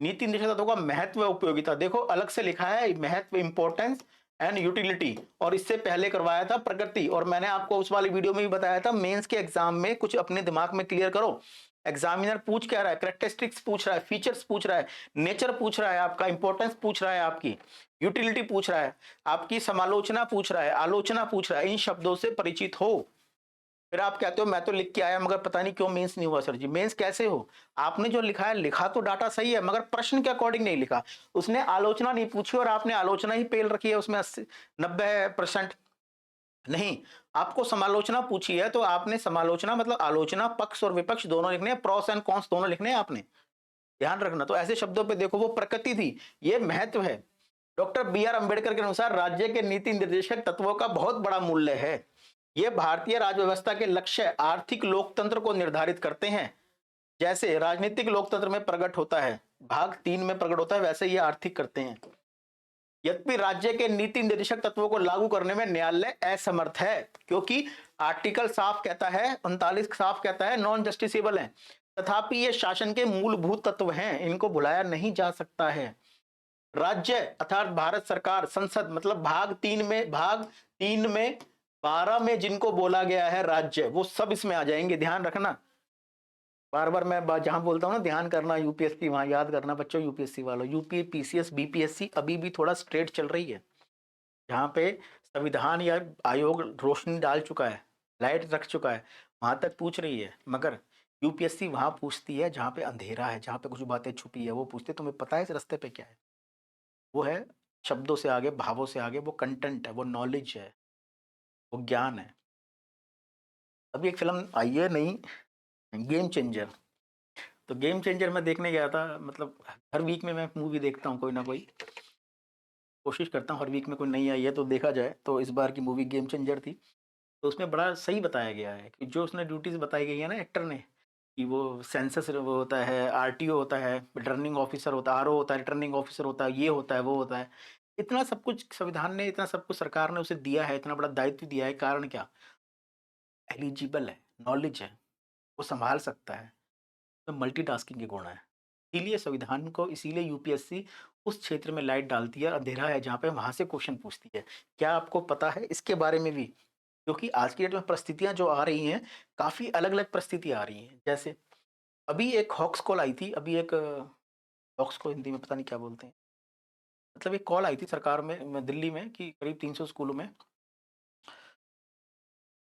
A: नीति निर्देशक तत्वों का महत्व व उपयोगिता देखो, अलग से लिखा है महत्व, इंपॉर्टेंस एंड यूटिलिटी, और इससे पहले करवाया था प्रगति, और मैंने आपको उस वाली वीडियो में भी बताया था मेंस के एग्जाम में कुछ अपने दिमाग में क्लियर करो। एग्जामिनर पूछ क्या रहा है? कैरेक्टरिस्टिक्स पूछ रहा है, फीचर्स पूछ रहा है, नेचर पूछ रहा है आपका, इंपॉर्टेंस पूछ रहा है आपकी, यूटिलिटी पूछ रहा है आपकी, समालोचना पूछ रहा है, आलोचना पूछ रहा है। इन शब्दों से परिचित हो। फिर आप कहते हो मैं तो लिख के आया मगर पता नहीं क्यों मेंस नहीं हुआ। सर जी मेंस कैसे हो? आपने जो लिखा है, लिखा तो डाटा सही है मगर प्रश्न के अकॉर्डिंग नहीं लिखा। उसने आलोचना नहीं पूछी और आपने आलोचना ही पेल रखी है उसमें 80-90%। नहीं, आपको समालोचना पूछी है तो आपने समालोचना मतलब आलोचना, पक्ष और विपक्ष दोनों लिखने हैं, प्रोस एंड कॉन्स दोनों लिखने हैं आपने, ध्यान रखना। तो ऐसे शब्दों पे देखो, वो प्रकृति थी, ये महत्व है। डॉक्टर बी आर अंबेडकर के अनुसार राज्य के नीति निर्देशक तत्वों का बहुत बड़ा मूल्य है। ये भारतीय राज्य व्यवस्था के लक्ष्य आर्थिक लोकतंत्र को निर्धारित करते हैं। जैसे राजनीतिक लोकतंत्र में प्रकट होता है, भाग 3 में प्रकट होता है, वैसे ये आर्थिक करते हैं। यद्यपि राज्य के नीति निर्देशक तत्वों को लागू करने में न्यायालय असमर्थ है, क्योंकि आर्टिकल साफ कहता है, 39 साफ कहता है नॉन जस्टिसेबल है। तथापि ये शासन के मूलभूत तत्व हैं, इनको भुलाया नहीं जा सकता है। राज्य अर्थात भारत सरकार, संसद मतलब भाग 3 में 12 में जिनको बोला गया है राज्य, वो सब इसमें आ जाएंगे, ध्यान रखना। बार बार मैं जहां बोलता हूं ना ध्यान करना, यूपीएससी वहां याद करना बच्चों, यूपीएससी वालों, यूपी पीसीएस बीपीएससी अभी भी थोड़ा स्ट्रेट चल रही है, जहां पे संविधान या आयोग रोशनी डाल चुका है, लाइट रख चुका है, वहां तक पूछ रही है। मगर यूपीएससी वहां पूछती है जहां पे अंधेरा है, जहां पे कुछ बातें छुपी है, वो पूछते तुम्हें पता है इस रास्ते पे क्या है। वो है शब्दों से आगे, भावों से आगे, वो कंटेंट है, वो नॉलेज है, वो ज्ञान है। अभी एक फिल्म आई है नई, गेम चेंजर। तो गेम चेंजर मैं देखने गया था, मतलब हर वीक में मैं मूवी देखता हूँ कोई ना कोई, कोशिश करता हूँ हर वीक में कोई नई आई है तो देखा जाए। तो इस बार की मूवी गेम चेंजर थी। तो उसमें बड़ा सही बताया गया है कि जो उसने ड्यूटीज बताई गई है ना एक्टर ने, कि वो सेंसस वो होता है, आरटीओ होता है, रिटर्निंग ऑफिसर होता है, आरओ होता है, रिटर्निंग ऑफिसर होता है, ये होता है, वो होता है। इतना सब कुछ संविधान ने, इतना सब कुछ सरकार ने उसे दिया है, इतना बड़ा दायित्व दिया है। कारण क्या? एलिजिबल है, नॉलेज है, वो संभाल सकता है, तो मल्टीटास्किंग के गुण है। इसीलिए संविधान को, इसीलिए यूपीएससी उस क्षेत्र में लाइट डालती है, अंधेरा है जहाँ पे, वहां से क्वेश्चन पूछती है। क्या आपको पता है इसके बारे में भी? क्योंकि आज की डेट में परिस्थितियां जो आ रही हैं, काफी अलग अलग परिस्थितियां आ रही हैं। जैसे अभी एक हॉक्स कॉल आई थी, अभी एक हॉक्स को हिंदी में पता नहीं क्या बोलते हैं, मतलब एक कॉल आई थी सरकार दिल्ली में, कि करीब 300 स्कूलों में,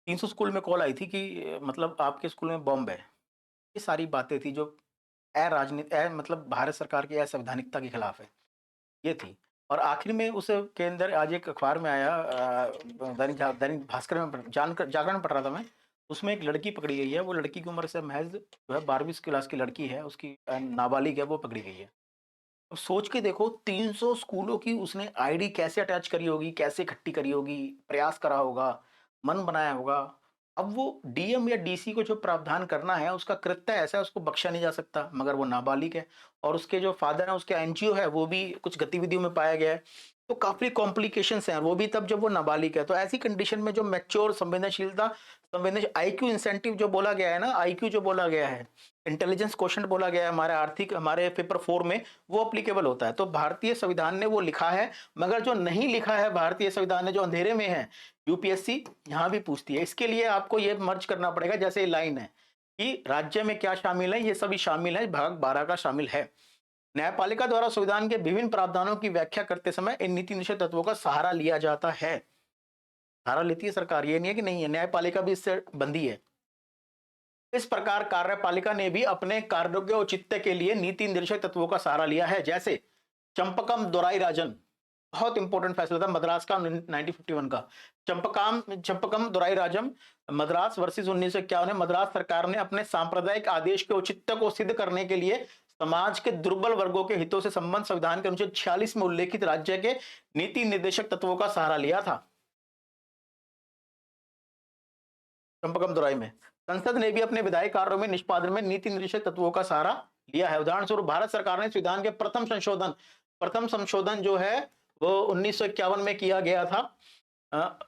A: 300 स्कूल में कॉल आई थी कि मतलब आपके स्कूल में बॉम्ब है। ये सारी बातें थी जो राजनीति मतलब भारत सरकार की असंवैधानिकता के खिलाफ है, ये थी। और आखिर में उस के अंदर आज एक अखबार में आया, दैनिक भास्कर में जानकर जागरण में पढ़ रहा था मैं, उसमें एक लड़की पकड़ी गई है। वो लड़की की उम्र से महज जो है 12वीं क्लास की लड़की है, उसकी नाबालिग है, वो पकड़ी गई है। अब सोच के देखो 300 स्कूलों की उसने आईडी कैसे अटैच करी होगी, कैसे इकट्ठी करी होगी, प्रयास करा होगा, मन बनाया होगा। अब वो डीएम या डीसी को जो प्रावधान करना है उसका कृत्य ऐसा है, उसको बख्शा नहीं जा सकता, मगर वो नाबालिग है और उसके जो फादर है उसके एनजीओ है वो भी कुछ गतिविधियों में पाया गया है। तो काफी कॉम्प्लिकेशंस हैं, वो भी तब जब वो नाबालिग है। तो ऐसी कंडीशन में जो मैच्योर संवेदनशीलता, संवेदनशील आईक्यू इंसेंटिव जो बोला गया है ना, आईक्यू जो बोला गया है, इंटेलिजेंस क्वेश्चन बोला गया है हमारे आर्थिक, हमारे पेपर 4 में, वो अप्लीकेबल होता है। तो भारतीय संविधान ने वो लिखा है, मगर जो नहीं लिखा है भारतीय संविधान ने, जो अंधेरे में है, यूपीएससी यहाँ भी पूछती है। इसके लिए आपको ये मर्ज करना पड़ेगा, जैसे ये लाइन है कि राज्य में क्या शामिल है, ये सभी शामिल है, भाग 12 का शामिल है। न्यायपालिका द्वारा संविधान के विभिन्न प्रावधानों की व्याख्या करते समय इन नीति निषेध तत्वों का सहारा लिया जाता है। सहारा लेती है सरकार, ये नहीं है कि नहीं है, न्यायपालिका भी इससे बंधी है। इस प्रकार कार्यपालिका ने भी अपने कार्यों के औचित्य के लिए नीति निर्देशक तत्वों का सहारा लिया है। जैसे चंपकम दोराई राजन, बहुत इंपॉर्टेंट फैसला था मद्रास का 1951 का। चंपकम दोराई राजम मद्रास वर्सेस 1951 में मद्रास सरकार ने अपने सांप्रदायिक आदेश के औचित्य को सिद्ध करने के लिए समाज के दुर्बल वर्गों के हितों से संबंध संविधान के अनुच्छेद 46 में उल्लेखित राज्य के नीति निर्देशक तत्वों का सहारा लिया था। चंपकम दोराई में संसद ने भी अपने विधायी कार्यों में निष्पादन में नीति निर्देशक तत्वों का सहारा लिया है। उदाहरण स्वरूप भारत सरकार ने संविधान के प्रथम संशोधन जो है वो 1951 में किया गया था।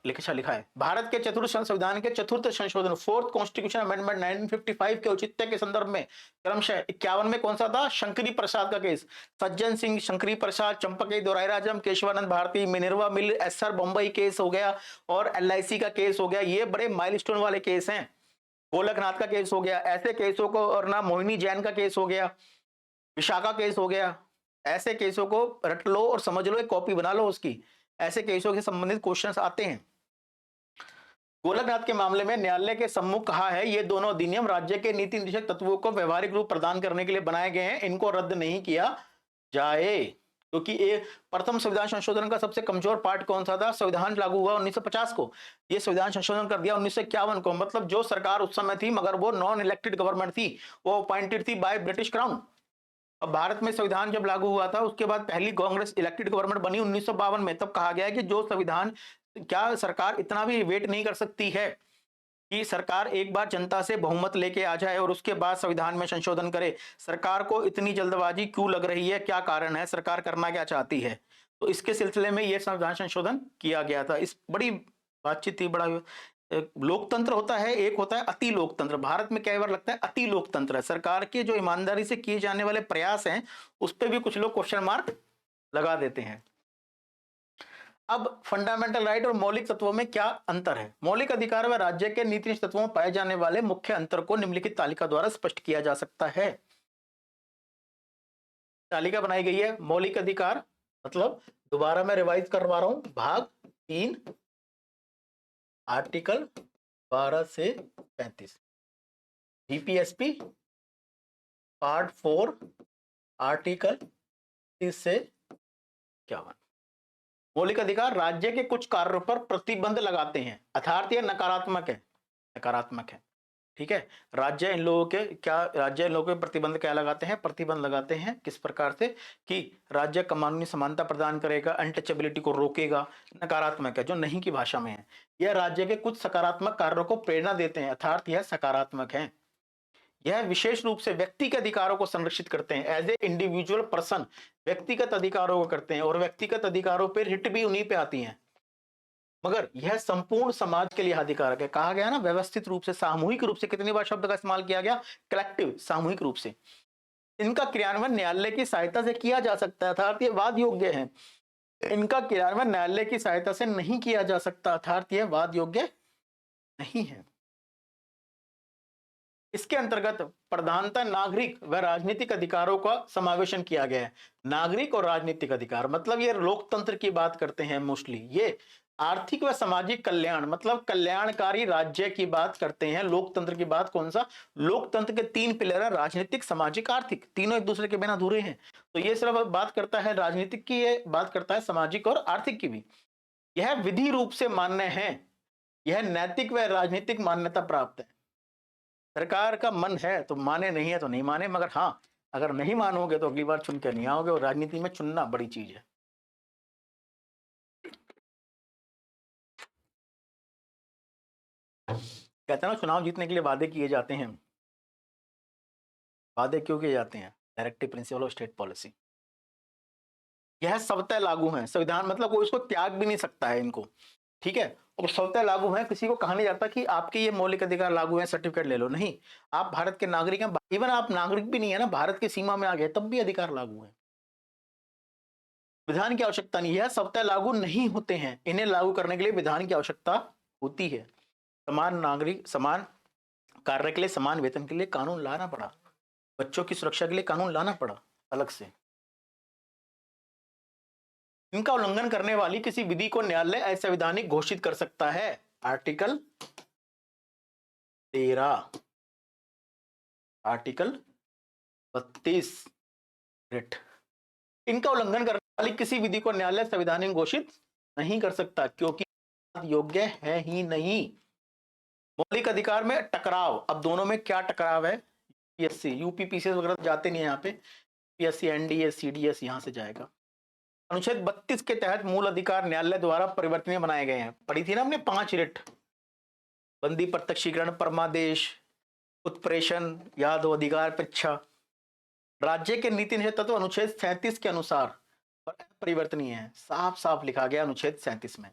A: लिखा है भारत के चतुर्थ संविधान के चतुर्थ संशोधन, फोर्थ कॉन्स्टिट्यूशन अमेंडमेंट 1955 के औचित्य के संदर्भ में क्रमशः 51 में कौन सा था, शंकरी प्रसाद का केस, सज्जन सिंह, शंकरी प्रसाद, चंपके दोराई राजम, केशवानंद भारती, मिनर्वा मिल, एसआर बम्बई केस हो गया और एलआईसी का केस हो गया। ये बड़े माइलस्टोन वाले केस हैं। गोलकनाथ का केस हो गया, ऐसे केसों को, और ना मोहिनी जैन का केस हो गया, विशाखा केस हो गया। ऐसे केसों को रट लो और समझ लो, एक कॉपी बना लो उसकी। ऐसे केसों से संबंधित क्वेश्चंस आते हैं। गोलकनाथ के मामले में न्यायालय के सम्मुख कहा है ये दोनों अधिनियम राज्य के नीति निर्देशक तत्वों को व्यवहारिक रूप प्रदान करने के लिए बनाए गए हैं, इनको रद्द नहीं किया जाए। क्योंकि ये प्रथम संविधान संशोधन का सबसे कमजोर पार्ट कौन सा था, संविधान लागू हुआ 1950 को, ये संविधान संशोधन कर दिया 1951 को। मतलब जो सरकार उस समय थी, मगर वो नॉन इलेक्टेड गवर्नमेंट थी, वो अपॉइंटेड थी बाय ब्रिटिश क्राउन। अब भारत में संविधान जब लागू हुआ था उसके बाद पहली कांग्रेस इलेक्टेड गवर्नमेंट बनी 1952 में। तब कहा गया है कि जो संविधान, क्या सरकार इतना भी वेट नहीं कर सकती है कि सरकार एक बार जनता से बहुमत लेके आ जाए और उसके बाद संविधान में संशोधन करे। सरकार को इतनी जल्दबाजी क्यों लग रही है, क्या कारण है, सरकार करना क्या चाहती है। तो इसके सिलसिले में यह संविधान संशोधन किया गया था। इस बड़ी बातचीत थी, बड़ा लोकतंत्र होता है, एक होता है अति लोकतंत्र। भारत में कई बार लगता है अति लोकतंत्र है, सरकार के जो ईमानदारी से किए जाने वाले प्रयास हैं उस पर भी कुछ लोग क्वेश्चन मार्क लगा देते हैं। अब फंडामेंटल राइट और मौलिक तत्वों में क्या अंतर है। मौलिक अधिकार व राज्य के नीति तत्वों में पाए जाने वाले मुख्य अंतर को निम्नलिखित तालिका द्वारा स्पष्ट किया जा सकता है। तालिका बनाई गई है। मौलिक अधिकार मतलब, दोबारा मैं रिवाइज करवा रहा हूं, भाग 3 आर्टिकल 12 से 35, जीपीएसपी पार्ट 4 आर्टिकल 30 से 51। मौलिक अधिकार राज्य के कुछ कार्यों पर प्रतिबंध लगाते हैं, अर्थात यह नकारात्मक है, नकारात्मक है, ठीक है। राज्य इन लोगों के क्या, राज्य इन लोगों के प्रतिबंध क्या लगाते हैं, प्रतिबंध लगाते हैं किस प्रकार से कि राज्य कानूनी समानता प्रदान करेगा, अनटचेबिलिटी को रोकेगा, नकारात्मक है, जो नहीं की भाषा में है। यह राज्य के कुछ सकारात्मक कार्यों को प्रेरणा देते हैं, अर्थात यह सकारात्मक है। यह विशेष रूप से व्यक्ति के अधिकारों को संरक्षित करते हैं, एज ए इंडिविजुअल पर्सन व्यक्तिगत अधिकारों को करते हैं, और व्यक्तिगत अधिकारों पर रिट भी उन्हीं पे आती हैं। मगर यह संपूर्ण समाज के लिए हानिकारक है। कहा गया ना व्यवस्थित रूप से, सामूहिक रूप से, कितनी बार शब्द का इस्तेमाल किया गया, कलेक्टिव, सामूहिक रूप से। इनका क्रियान्वयन न्यायालय की सहायता से किया जा सकता है, अर्थात ये वाद योग्य है। इनका क्रियान्वयन न्यायालय की सहायता से नहीं किया जा सकता, अर्थात यह वाद योग्य नहीं है। इसके अंतर्गत प्रधानतः नागरिक व राजनीतिक अधिकारों का समावेशन किया गया है। नागरिक और राजनीतिक अधिकार मतलब ये लोकतंत्र की बात करते हैं मोस्टली। ये आर्थिक व सामाजिक कल्याण मतलब कल्याणकारी राज्य की बात करते हैं। लोकतंत्र की बात कौन सा, लोकतंत्र के 3 पिलर है, राजनीतिक, सामाजिक, आर्थिक, तीनों एक दूसरे के बिना अधूरे हैं। तो ये सिर्फ बात करता है राजनीतिक की, ये बात करता है सामाजिक और आर्थिक की भी। यह विधि रूप से मान्य है, यह नैतिक व राजनीतिक मान्यता प्राप्त है। सरकार का मन है तो माने, नहीं है तो नहीं माने, मगर हाँ अगर नहीं मानोगे तो अगली बार चुन के नहीं आओगे, और राजनीति में चुनना बड़ी चीज है। कहते हैं ना, चुनाव जीतने के लिए वादे किए जाते हैं। वादे क्यों किए जाते हैं? Directive principle of state policy, यह स्वतः लागू है। संविधान मतलब कोई इसको त्याग भी नहीं सकता है इनको, ठीक है। और स्वतः लागू है, किसी को कहा नहीं जाता कि आपके ये मौलिक अधिकार लागू है, सर्टिफिकेट ले लो, नहीं। आप भारत के नागरिक हैं, इवन आप नागरिक भी नहीं है ना, भारत की सीमा में आ गए तब भी अधिकार लागू है। विधान की आवश्यकता नहीं है, स्वतः लागू नहीं होते हैं, इन्हें लागू करने के लिए विधान की आवश्यकता होती है। समान नागरिक, समान कार्य के लिए समान वेतन के लिए कानून लाना पड़ा, बच्चों की सुरक्षा के लिए कानून लाना पड़ा अलग से। इनका उल्लंघन करने वाली किसी विधि को न्यायालय असंवैधानिक घोषित कर सकता है। Article 13, article 32 writ. इनका उल्लंघन करने वाली किसी विधि को न्यायालय संवैधानिक घोषित नहीं कर सकता, क्योंकि योग्य है ही नहीं। मौलिक अधिकार में टकराव, अब दोनों में क्या टकराव है? यूपीएससी, यूपीपीसीएस वगैरह जाते नहीं है यहाँ पे, पीएससी, एनडीएस, सीडीएस यहां से जाएगा। अनुच्छेद 32 के तहत मूल अधिकार न्यायालय द्वारा परिवर्तनीय बनाए गए हैं। पढ़ी थी ना हमने 5 रिट, बंदी, प्रत्यक्षीकरण, परमादेश, उत्प्रेषण, याद हो, अधिकार परीक्षा। राज्य के नीति निषेध तत्व अनुच्छेद 37 के अनुसार परिवर्तनीय है, साफ साफ लिखा गया अनुच्छेद 37 में।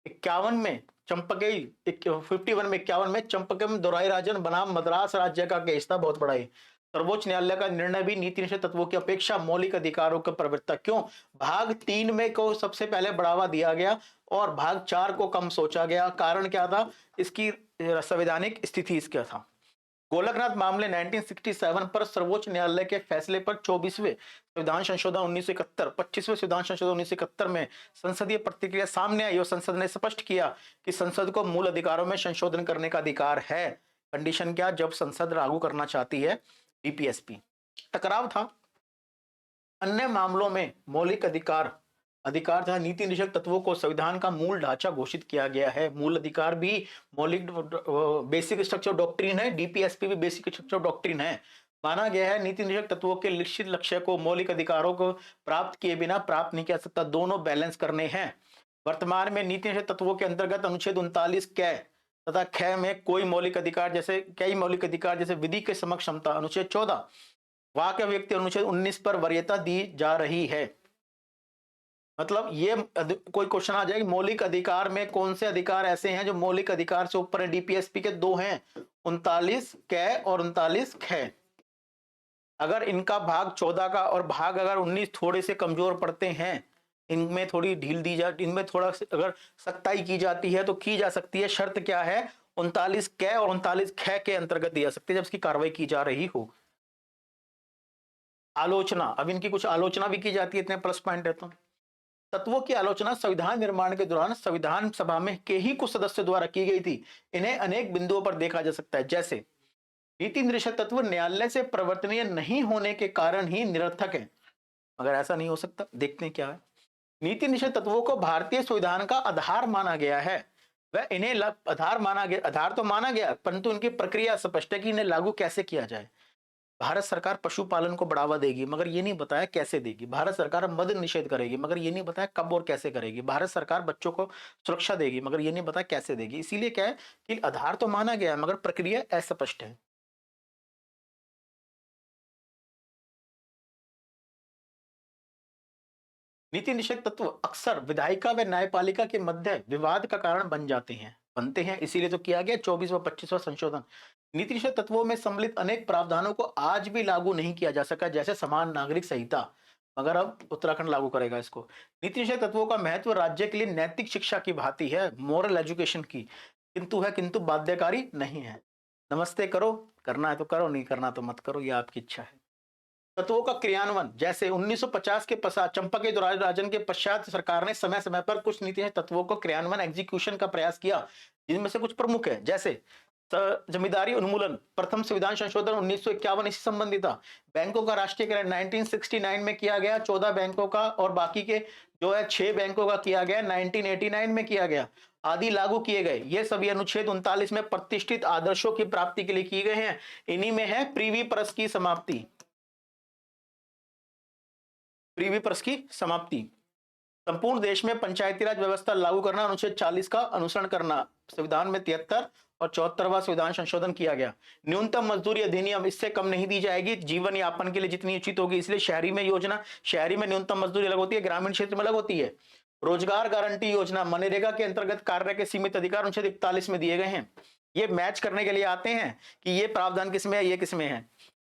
A: 51 में चंपकई, 51 में 51 में चंपकम दोराई राजन बनाम मद्रास राज्य का केस था, बहुत बड़ा है। सर्वोच्च न्यायालय का निर्णय भी नीति निषेध तत्वों की अपेक्षा मौलिक अधिकारों की प्रवृत्ता, क्यों भाग 3 में को सबसे पहले बढ़ावा दिया गया और भाग 4 को कम सोचा गया। कारण क्या था? इसकी संवैधानिक स्थिति इसका था। गोलकनाथ मामले 1967 पर सर्वोच्च न्यायालय के फैसले पर 24वें संविधान संशोधन 1971, 25वें संविधान संशोधन 1971 में संसदीय प्रतिक्रिया सामने आई और संसद ने स्पष्ट किया कि संसद को मूल अधिकारों में संशोधन करने का अधिकार है। कंडीशन क्या? जब संसद लागू करना चाहती है डीपीएसपी। टकराव था। अन्य मामलों में मौलिक अधिकार तथा नीति निषेध तत्वों को संविधान का मूल ढांचा घोषित किया गया है। मूल अधिकार भी मौलिक बेसिक स्ट्रक्चर डॉक्ट्रिन है, डीपीएसपी भी बेसिक स्ट्रक्चर डॉक्ट्रिन है। माना गया है नीति निषेध तत्वों के निश्चित लक्ष्य को मौलिक अधिकारों को प्राप्त किए बिना प्राप्त नहीं किया सकता, दोनों बैलेंस करने हैं। वर्तमान में नीति निषेध तत्वों के अंतर्गत अनुच्छेद 39 कै तथा ख में कोई मौलिक अधिकार जैसे कई मौलिक अधिकार जैसे विधि के समक्ष क्षमता, अनुच्छेद 14 वाक्य व्यक्ति, अनुच्छेद 19 पर वरीयता दी जा रही है। मतलब ये कोई क्वेश्चन आ जाए कि मौलिक अधिकार में कौन से अधिकार ऐसे हैं जो मौलिक अधिकार से ऊपर है? डीपीएसपी के 2 हैं, 39 कै और 39 ख। अगर इनका भाग 14 का और भाग अगर 19 थोड़े से कमजोर पड़ते हैं, इनमें थोड़ी ढील दी जा, इनमें थोड़ा अगर सख्ताई की जाती है तो की जा सकती है। शर्त क्या है? 39 कै और 39 ख के अंतर्गत दी जा सकती है जब इसकी कार्रवाई की जा रही हो। आलोचना, अब इनकी कुछ आलोचना भी की जाती है, इतने प्लस पॉइंट है। तो तत्वों की आलोचना संविधान निर्माण के दौरान संविधान सभा में के ही कुछ सदस्यों द्वारा की गई थी। इन्हें अनेक बिंदुओं पर देखा जा सकता है, जैसे नीति निषेध तत्व न्यायालय से परिवर्तनीय नहीं होने के कारण ही निरर्थक है। अगर ऐसा नहीं हो सकता, देखते हैं क्या है। नीति निषेध तत्वों को भारतीय संविधान का आधार माना गया है, वह इन्हें आधार माना गया, आधार तो माना गया, परंतु इनकी प्रक्रिया स्पष्ट है कि इन्हें लागू कैसे किया जाए। भारत सरकार पशुपालन को बढ़ावा देगी, मगर ये नहीं बताया कैसे देगी। भारत सरकार मद निषेध करेगी, मगर ये नहीं बताया कब और कैसे करेगी। भारत सरकार बच्चों को सुरक्षा देगी, मगर ये नहीं बताया कैसे देगी। इसीलिए क्या है कि आधार तो माना गया मगर प्रक्रिया अस्पष्ट है। नीति निषेध तत्व अक्सर विधायिका व न्यायपालिका के मध्य विवाद का कारण बनते हैं, इसीलिए तो किया गया 24वां 25वां संशोधन। नीति निषेध तत्वों में सम्मिलित अनेक प्रावधानों को आज भी लागू नहीं किया जा सका, जैसे समान नागरिक संहिता, मगर अब उत्तराखंड लागू करेगा इसको। नीति निषेध तत्वों का महत्व राज्य के लिए नैतिक शिक्षा की भांति है, मोरल एजुकेशन की, किंतु बाध्यकारी नहीं है। नमस्ते करो, करना है तो करो, नहीं करना तो मत करो, यह आपकी इच्छा है। तत्वों का क्रियान्वयन, जैसे 1950 के पश्चात चंपक राजन के पश्चात सरकार ने समय समय पर कुछ नीति तत्वों को क्रियान्वयन एग्जीक्यूशन का प्रयास किया, जिनमें से कुछ प्रमुख है, जैसे जमींदारी उन्मूलन, प्रथम संविधान संशोधन 1951 इसी संबंधी था। बैंकों का राष्ट्रीयकरण 1969 में किया गया, 14 बैंकों का, और बाकी के जो है 6 बैंकों का किया गया, 1989 में किया गया, आदि लागू किए गए। ये सभी अनुच्छेद 39 में प्रतिष्ठित आदर्शों की प्राप्ति के लिए किए गए हैं। इन्हीं में है प्रीवी पर्स की समाप्ति। प्रीवी पर्स की समाप्ति, संपूर्ण देश में पंचायती राज व्यवस्था लागू करना, अनुच्छेद 40 का अनुसरण करना, संविधान में 73 और 74वां संविधान संशोधन किया गया। न्यूनतम मजदूरी अधिनियम, इससे कम नहीं दी जाएगी, जीवन यापन के लिए जितनी उचित होगी। इसलिए शहरी में योजना, शहरी में न्यूनतम मजदूरी अलग होती है, ग्रामीण क्षेत्र में अलग होती है। रोजगार गारंटी योजना, मनरेगा के अंतर्गत कार्य के सीमित अधिकार अनुच्छेद 41 में दिए गए हैं। ये मैच करने के लिए आते हैं कि ये प्रावधान किसमें है, ये किसमें है।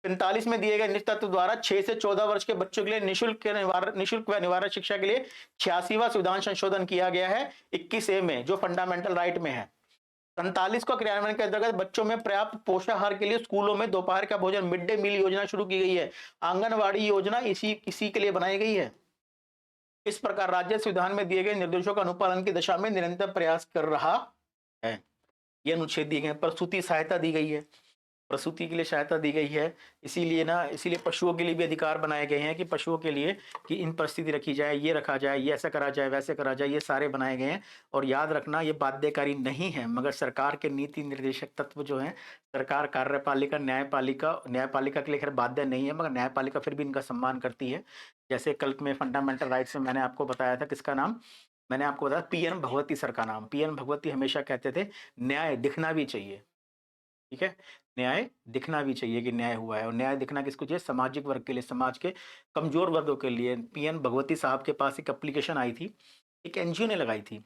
A: 45 में दिए गए निजी तत्व द्वारा 6 से 14 वर्ष के बच्चों के लिए निशुल्क व निवारक शिक्षा के लिए 86वां संविधान संशोधन किया गया है 21A में, जो फंडामेंटल राइट में है। 47 को क्रियान्वयन के अंतर्गत बच्चों में पर्याप्त पोषाहार के लिए स्कूलों में दोपहर का भोजन, मिड डे मील योजना शुरू की गई है। आंगनवाड़ी योजना इसी के लिए बनाई गई है। इस प्रकार राज्य संविधान में दिए गए निर्देशों का अनुपालन की दिशा में निरंतर प्रयास कर रहा है। ये अनुच्छेद दिए गए। प्रसूति सहायता दी गई है, प्रसूति के लिए सहायता दी गई है। इसीलिए पशुओं के लिए भी अधिकार बनाए गए हैं कि पशुओं के लिए कि इन परिस्थिति रखी जाए, ये रखा जाए, ये ऐसा करा जाए, वैसे करा जाए, ये सारे बनाए गए हैं। और याद रखना, ये बाध्यकारी नहीं है, मगर सरकार के नीति निर्देशक तत्व जो हैं, सरकार कार्यपालिका न्यायपालिका के लिए खैर बाध्य नहीं है, मगर न्यायपालिका फिर भी इनका सम्मान करती है। जैसे कल में फंडामेंटल राइट्स में मैंने आपको बताया था, किसका नाम मैंने आपको बताया, PN भगवती सर का नाम। PN भगवती हमेशा कहते थे न्याय दिखना भी चाहिए, ठीक है, न्याय दिखना भी चाहिए कि न्याय हुआ है। और न्याय दिखना किसको चाहिए, सामाजिक वर्ग के लिए, समाज के कमजोर वर्गों के लिए। PN भगवती साहब के पास एक एप्लीकेशन आई थी, एक NGO ने लगाई थी।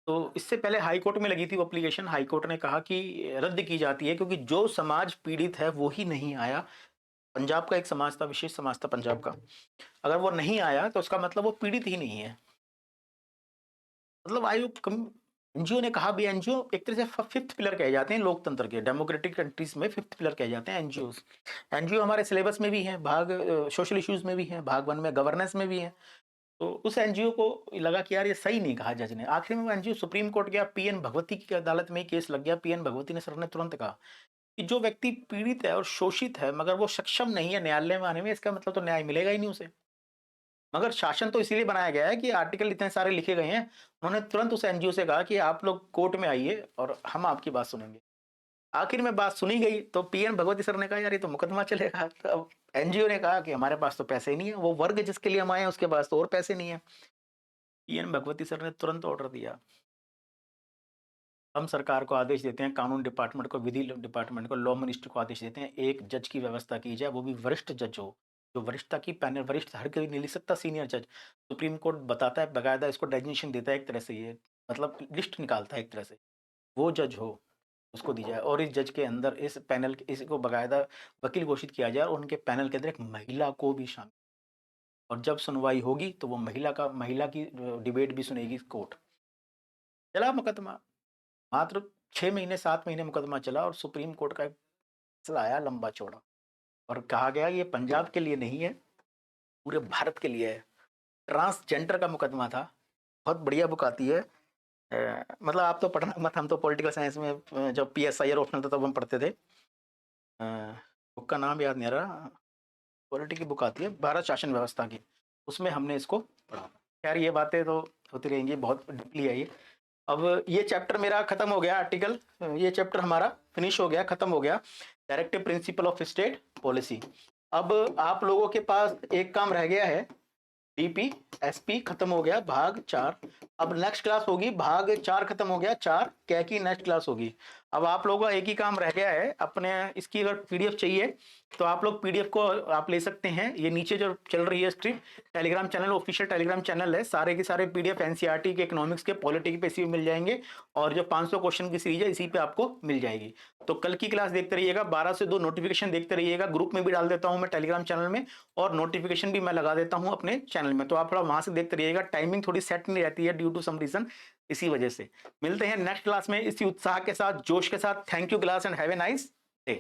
A: तो इससे पहले हाई कोर्ट में लगी थी वो एप्लीकेशन। हाई कोर्ट ने कहा कि रद्द की जाती है, क्योंकि जो समाज पीड़ित है वो ही नहीं आया। पंजाब का एक समाज था, विशेष समाज था पंजाब का, अगर वो नहीं आया तो उसका मतलब वो पीड़ित ही नहीं है। मतलब एनजीओ ने कहा भी, एनजीओ एक तरह से 5th पिलर कहे जाते हैं लोकतंत्र के, डेमोक्रेटिक कंट्रीज में 5th पिलर कहे जाते हैं एनजीओ। एनजीओ हमारे सिलेबस में भी है, भाग सोशल इश्यूज में भी है, भाग 1 में गवर्नेंस में भी है। तो उस एनजीओ को लगा कि यार ये सही नहीं कहा जज ने। आखिर में वो एनजीओ सुप्रीम कोर्ट गया, PN भगवती की अदालत में केस लग गया। PN भगवती ने सर ने तुरंत कहा कि जो व्यक्ति पीड़ित है और शोषित है मगर वो सक्षम नहीं है न्यायालय में आने में, इसका मतलब तो न्याय मिलेगा ही नहीं उसे। मगर शासन तो इसीलिए बनाया गया है कि आर्टिकल इतने सारे लिखे गए हैं। उन्होंने तुरंत उस एनजीओ से कहा कि आप लोग कोर्ट में आइए और हम आपकी बात सुनेंगे। आखिर में बात सुनी गई तो PN भगवती सर ने कहा यार ये तो मुकदमा चलेगा। तो अब एनजीओ ने कहा कि हमारे पास तो पैसे नहीं है, वो वर्ग जिसके लिए हम आए हैं उसके पास तो और पैसे नहीं है। PN भगवती सर ने तुरंत ऑर्डर दिया। हम सरकार को आदेश देते हैं, कानून डिपार्टमेंट को, विधि डिपार्टमेंट को, लॉ मिनिस्टर को आदेश देते हैं, एक जज की व्यवस्था की जाए, वो भी वरिष्ठ जज हो, जो वरिष्ठता की पैनल, वरिष्ठ हर कोई नहीं लिख सकता, सीनियर जज। सुप्रीम कोर्ट बताता है बकायदा, इसको डेजिग्नेशन देता है एक तरह से, ये मतलब लिस्ट निकालता है एक तरह से, वो जज हो उसको दी जाए। और इस जज के अंदर इस पैनल इसको बकायदा वकील घोषित किया जाए, और उनके पैनल के अंदर एक महिला को भी शामिल, और जब सुनवाई होगी तो वो महिला की डिबेट भी सुनेगी कोर्ट। चला मुकदमा, मात्र 6 महीने 7 महीने मुकदमा चला, और सुप्रीम कोर्ट का एक फैसला आया लंबा चौड़ा, और कहा गया ये पंजाब के लिए नहीं है, पूरे भारत के लिए है। ट्रांसजेंडर का मुकदमा था। बहुत बढ़िया बुक आती है। मतलब आप तो पढ़ना मत, हम तो पॉलिटिकल साइंस में जब PSI ऑप्शनल था तब हम पढ़ते थे। बुक का नाम याद नहीं आ रहा, पॉलिटिकल बुक आती है भारत शासन व्यवस्था की, उसमें हमने इसको पढ़ा। खैर ये बातें तो होती रहेंगी, बहुत डीपली है ये। अब ये चैप्टर मेरा खत्म हो गया, आर्टिकल, ये चैप्टर हमारा फिनिश हो गया, खत्म हो गया, directive principle of state policy. अब आप लोगों के पास एक काम रह गया है, DPSP खत्म हो गया, भाग 4। अब नेक्स्ट क्लास होगी भाग 4, खत्म हो गया 4 क्या की नेक्स्ट क्लास होगी। अब आप लोगों का एक ही काम रह गया है, अपने इसकी अगर PDF चाहिए तो आप लोग PDF को आप ले सकते हैं। ये नीचे जो चल रही है strip, Telegram channel, official Telegram channel है, सारे के सारे PDF NCERT के, इकोनॉमिक्स के, पॉलिटी पे इसी में मिल जाएंगे, और जो 500 क्वेश्चन की सीरीज है इसी पे आपको मिल जाएगी। तो कल की क्लास देखते रहिएगा, 12 से 2 नोटिफिकेशन देखते रहिएगा। ग्रुप में भी डाल देता हूँ मैं टेलीग्राम चैनल में, और नोटिफिकेशन भी मैं लगा देता हूँ अपने चैनल में, तो आप थोड़ा वहां से देखते रहिएगा। टाइमिंग थोड़ी सेट नहीं रहती है ड्यू टू सम रीजन, इसी वजह से। मिलते हैं नेक्स्ट क्लास में इसी उत्साह के साथ, जोश के साथ। Thank you class and have a nice day.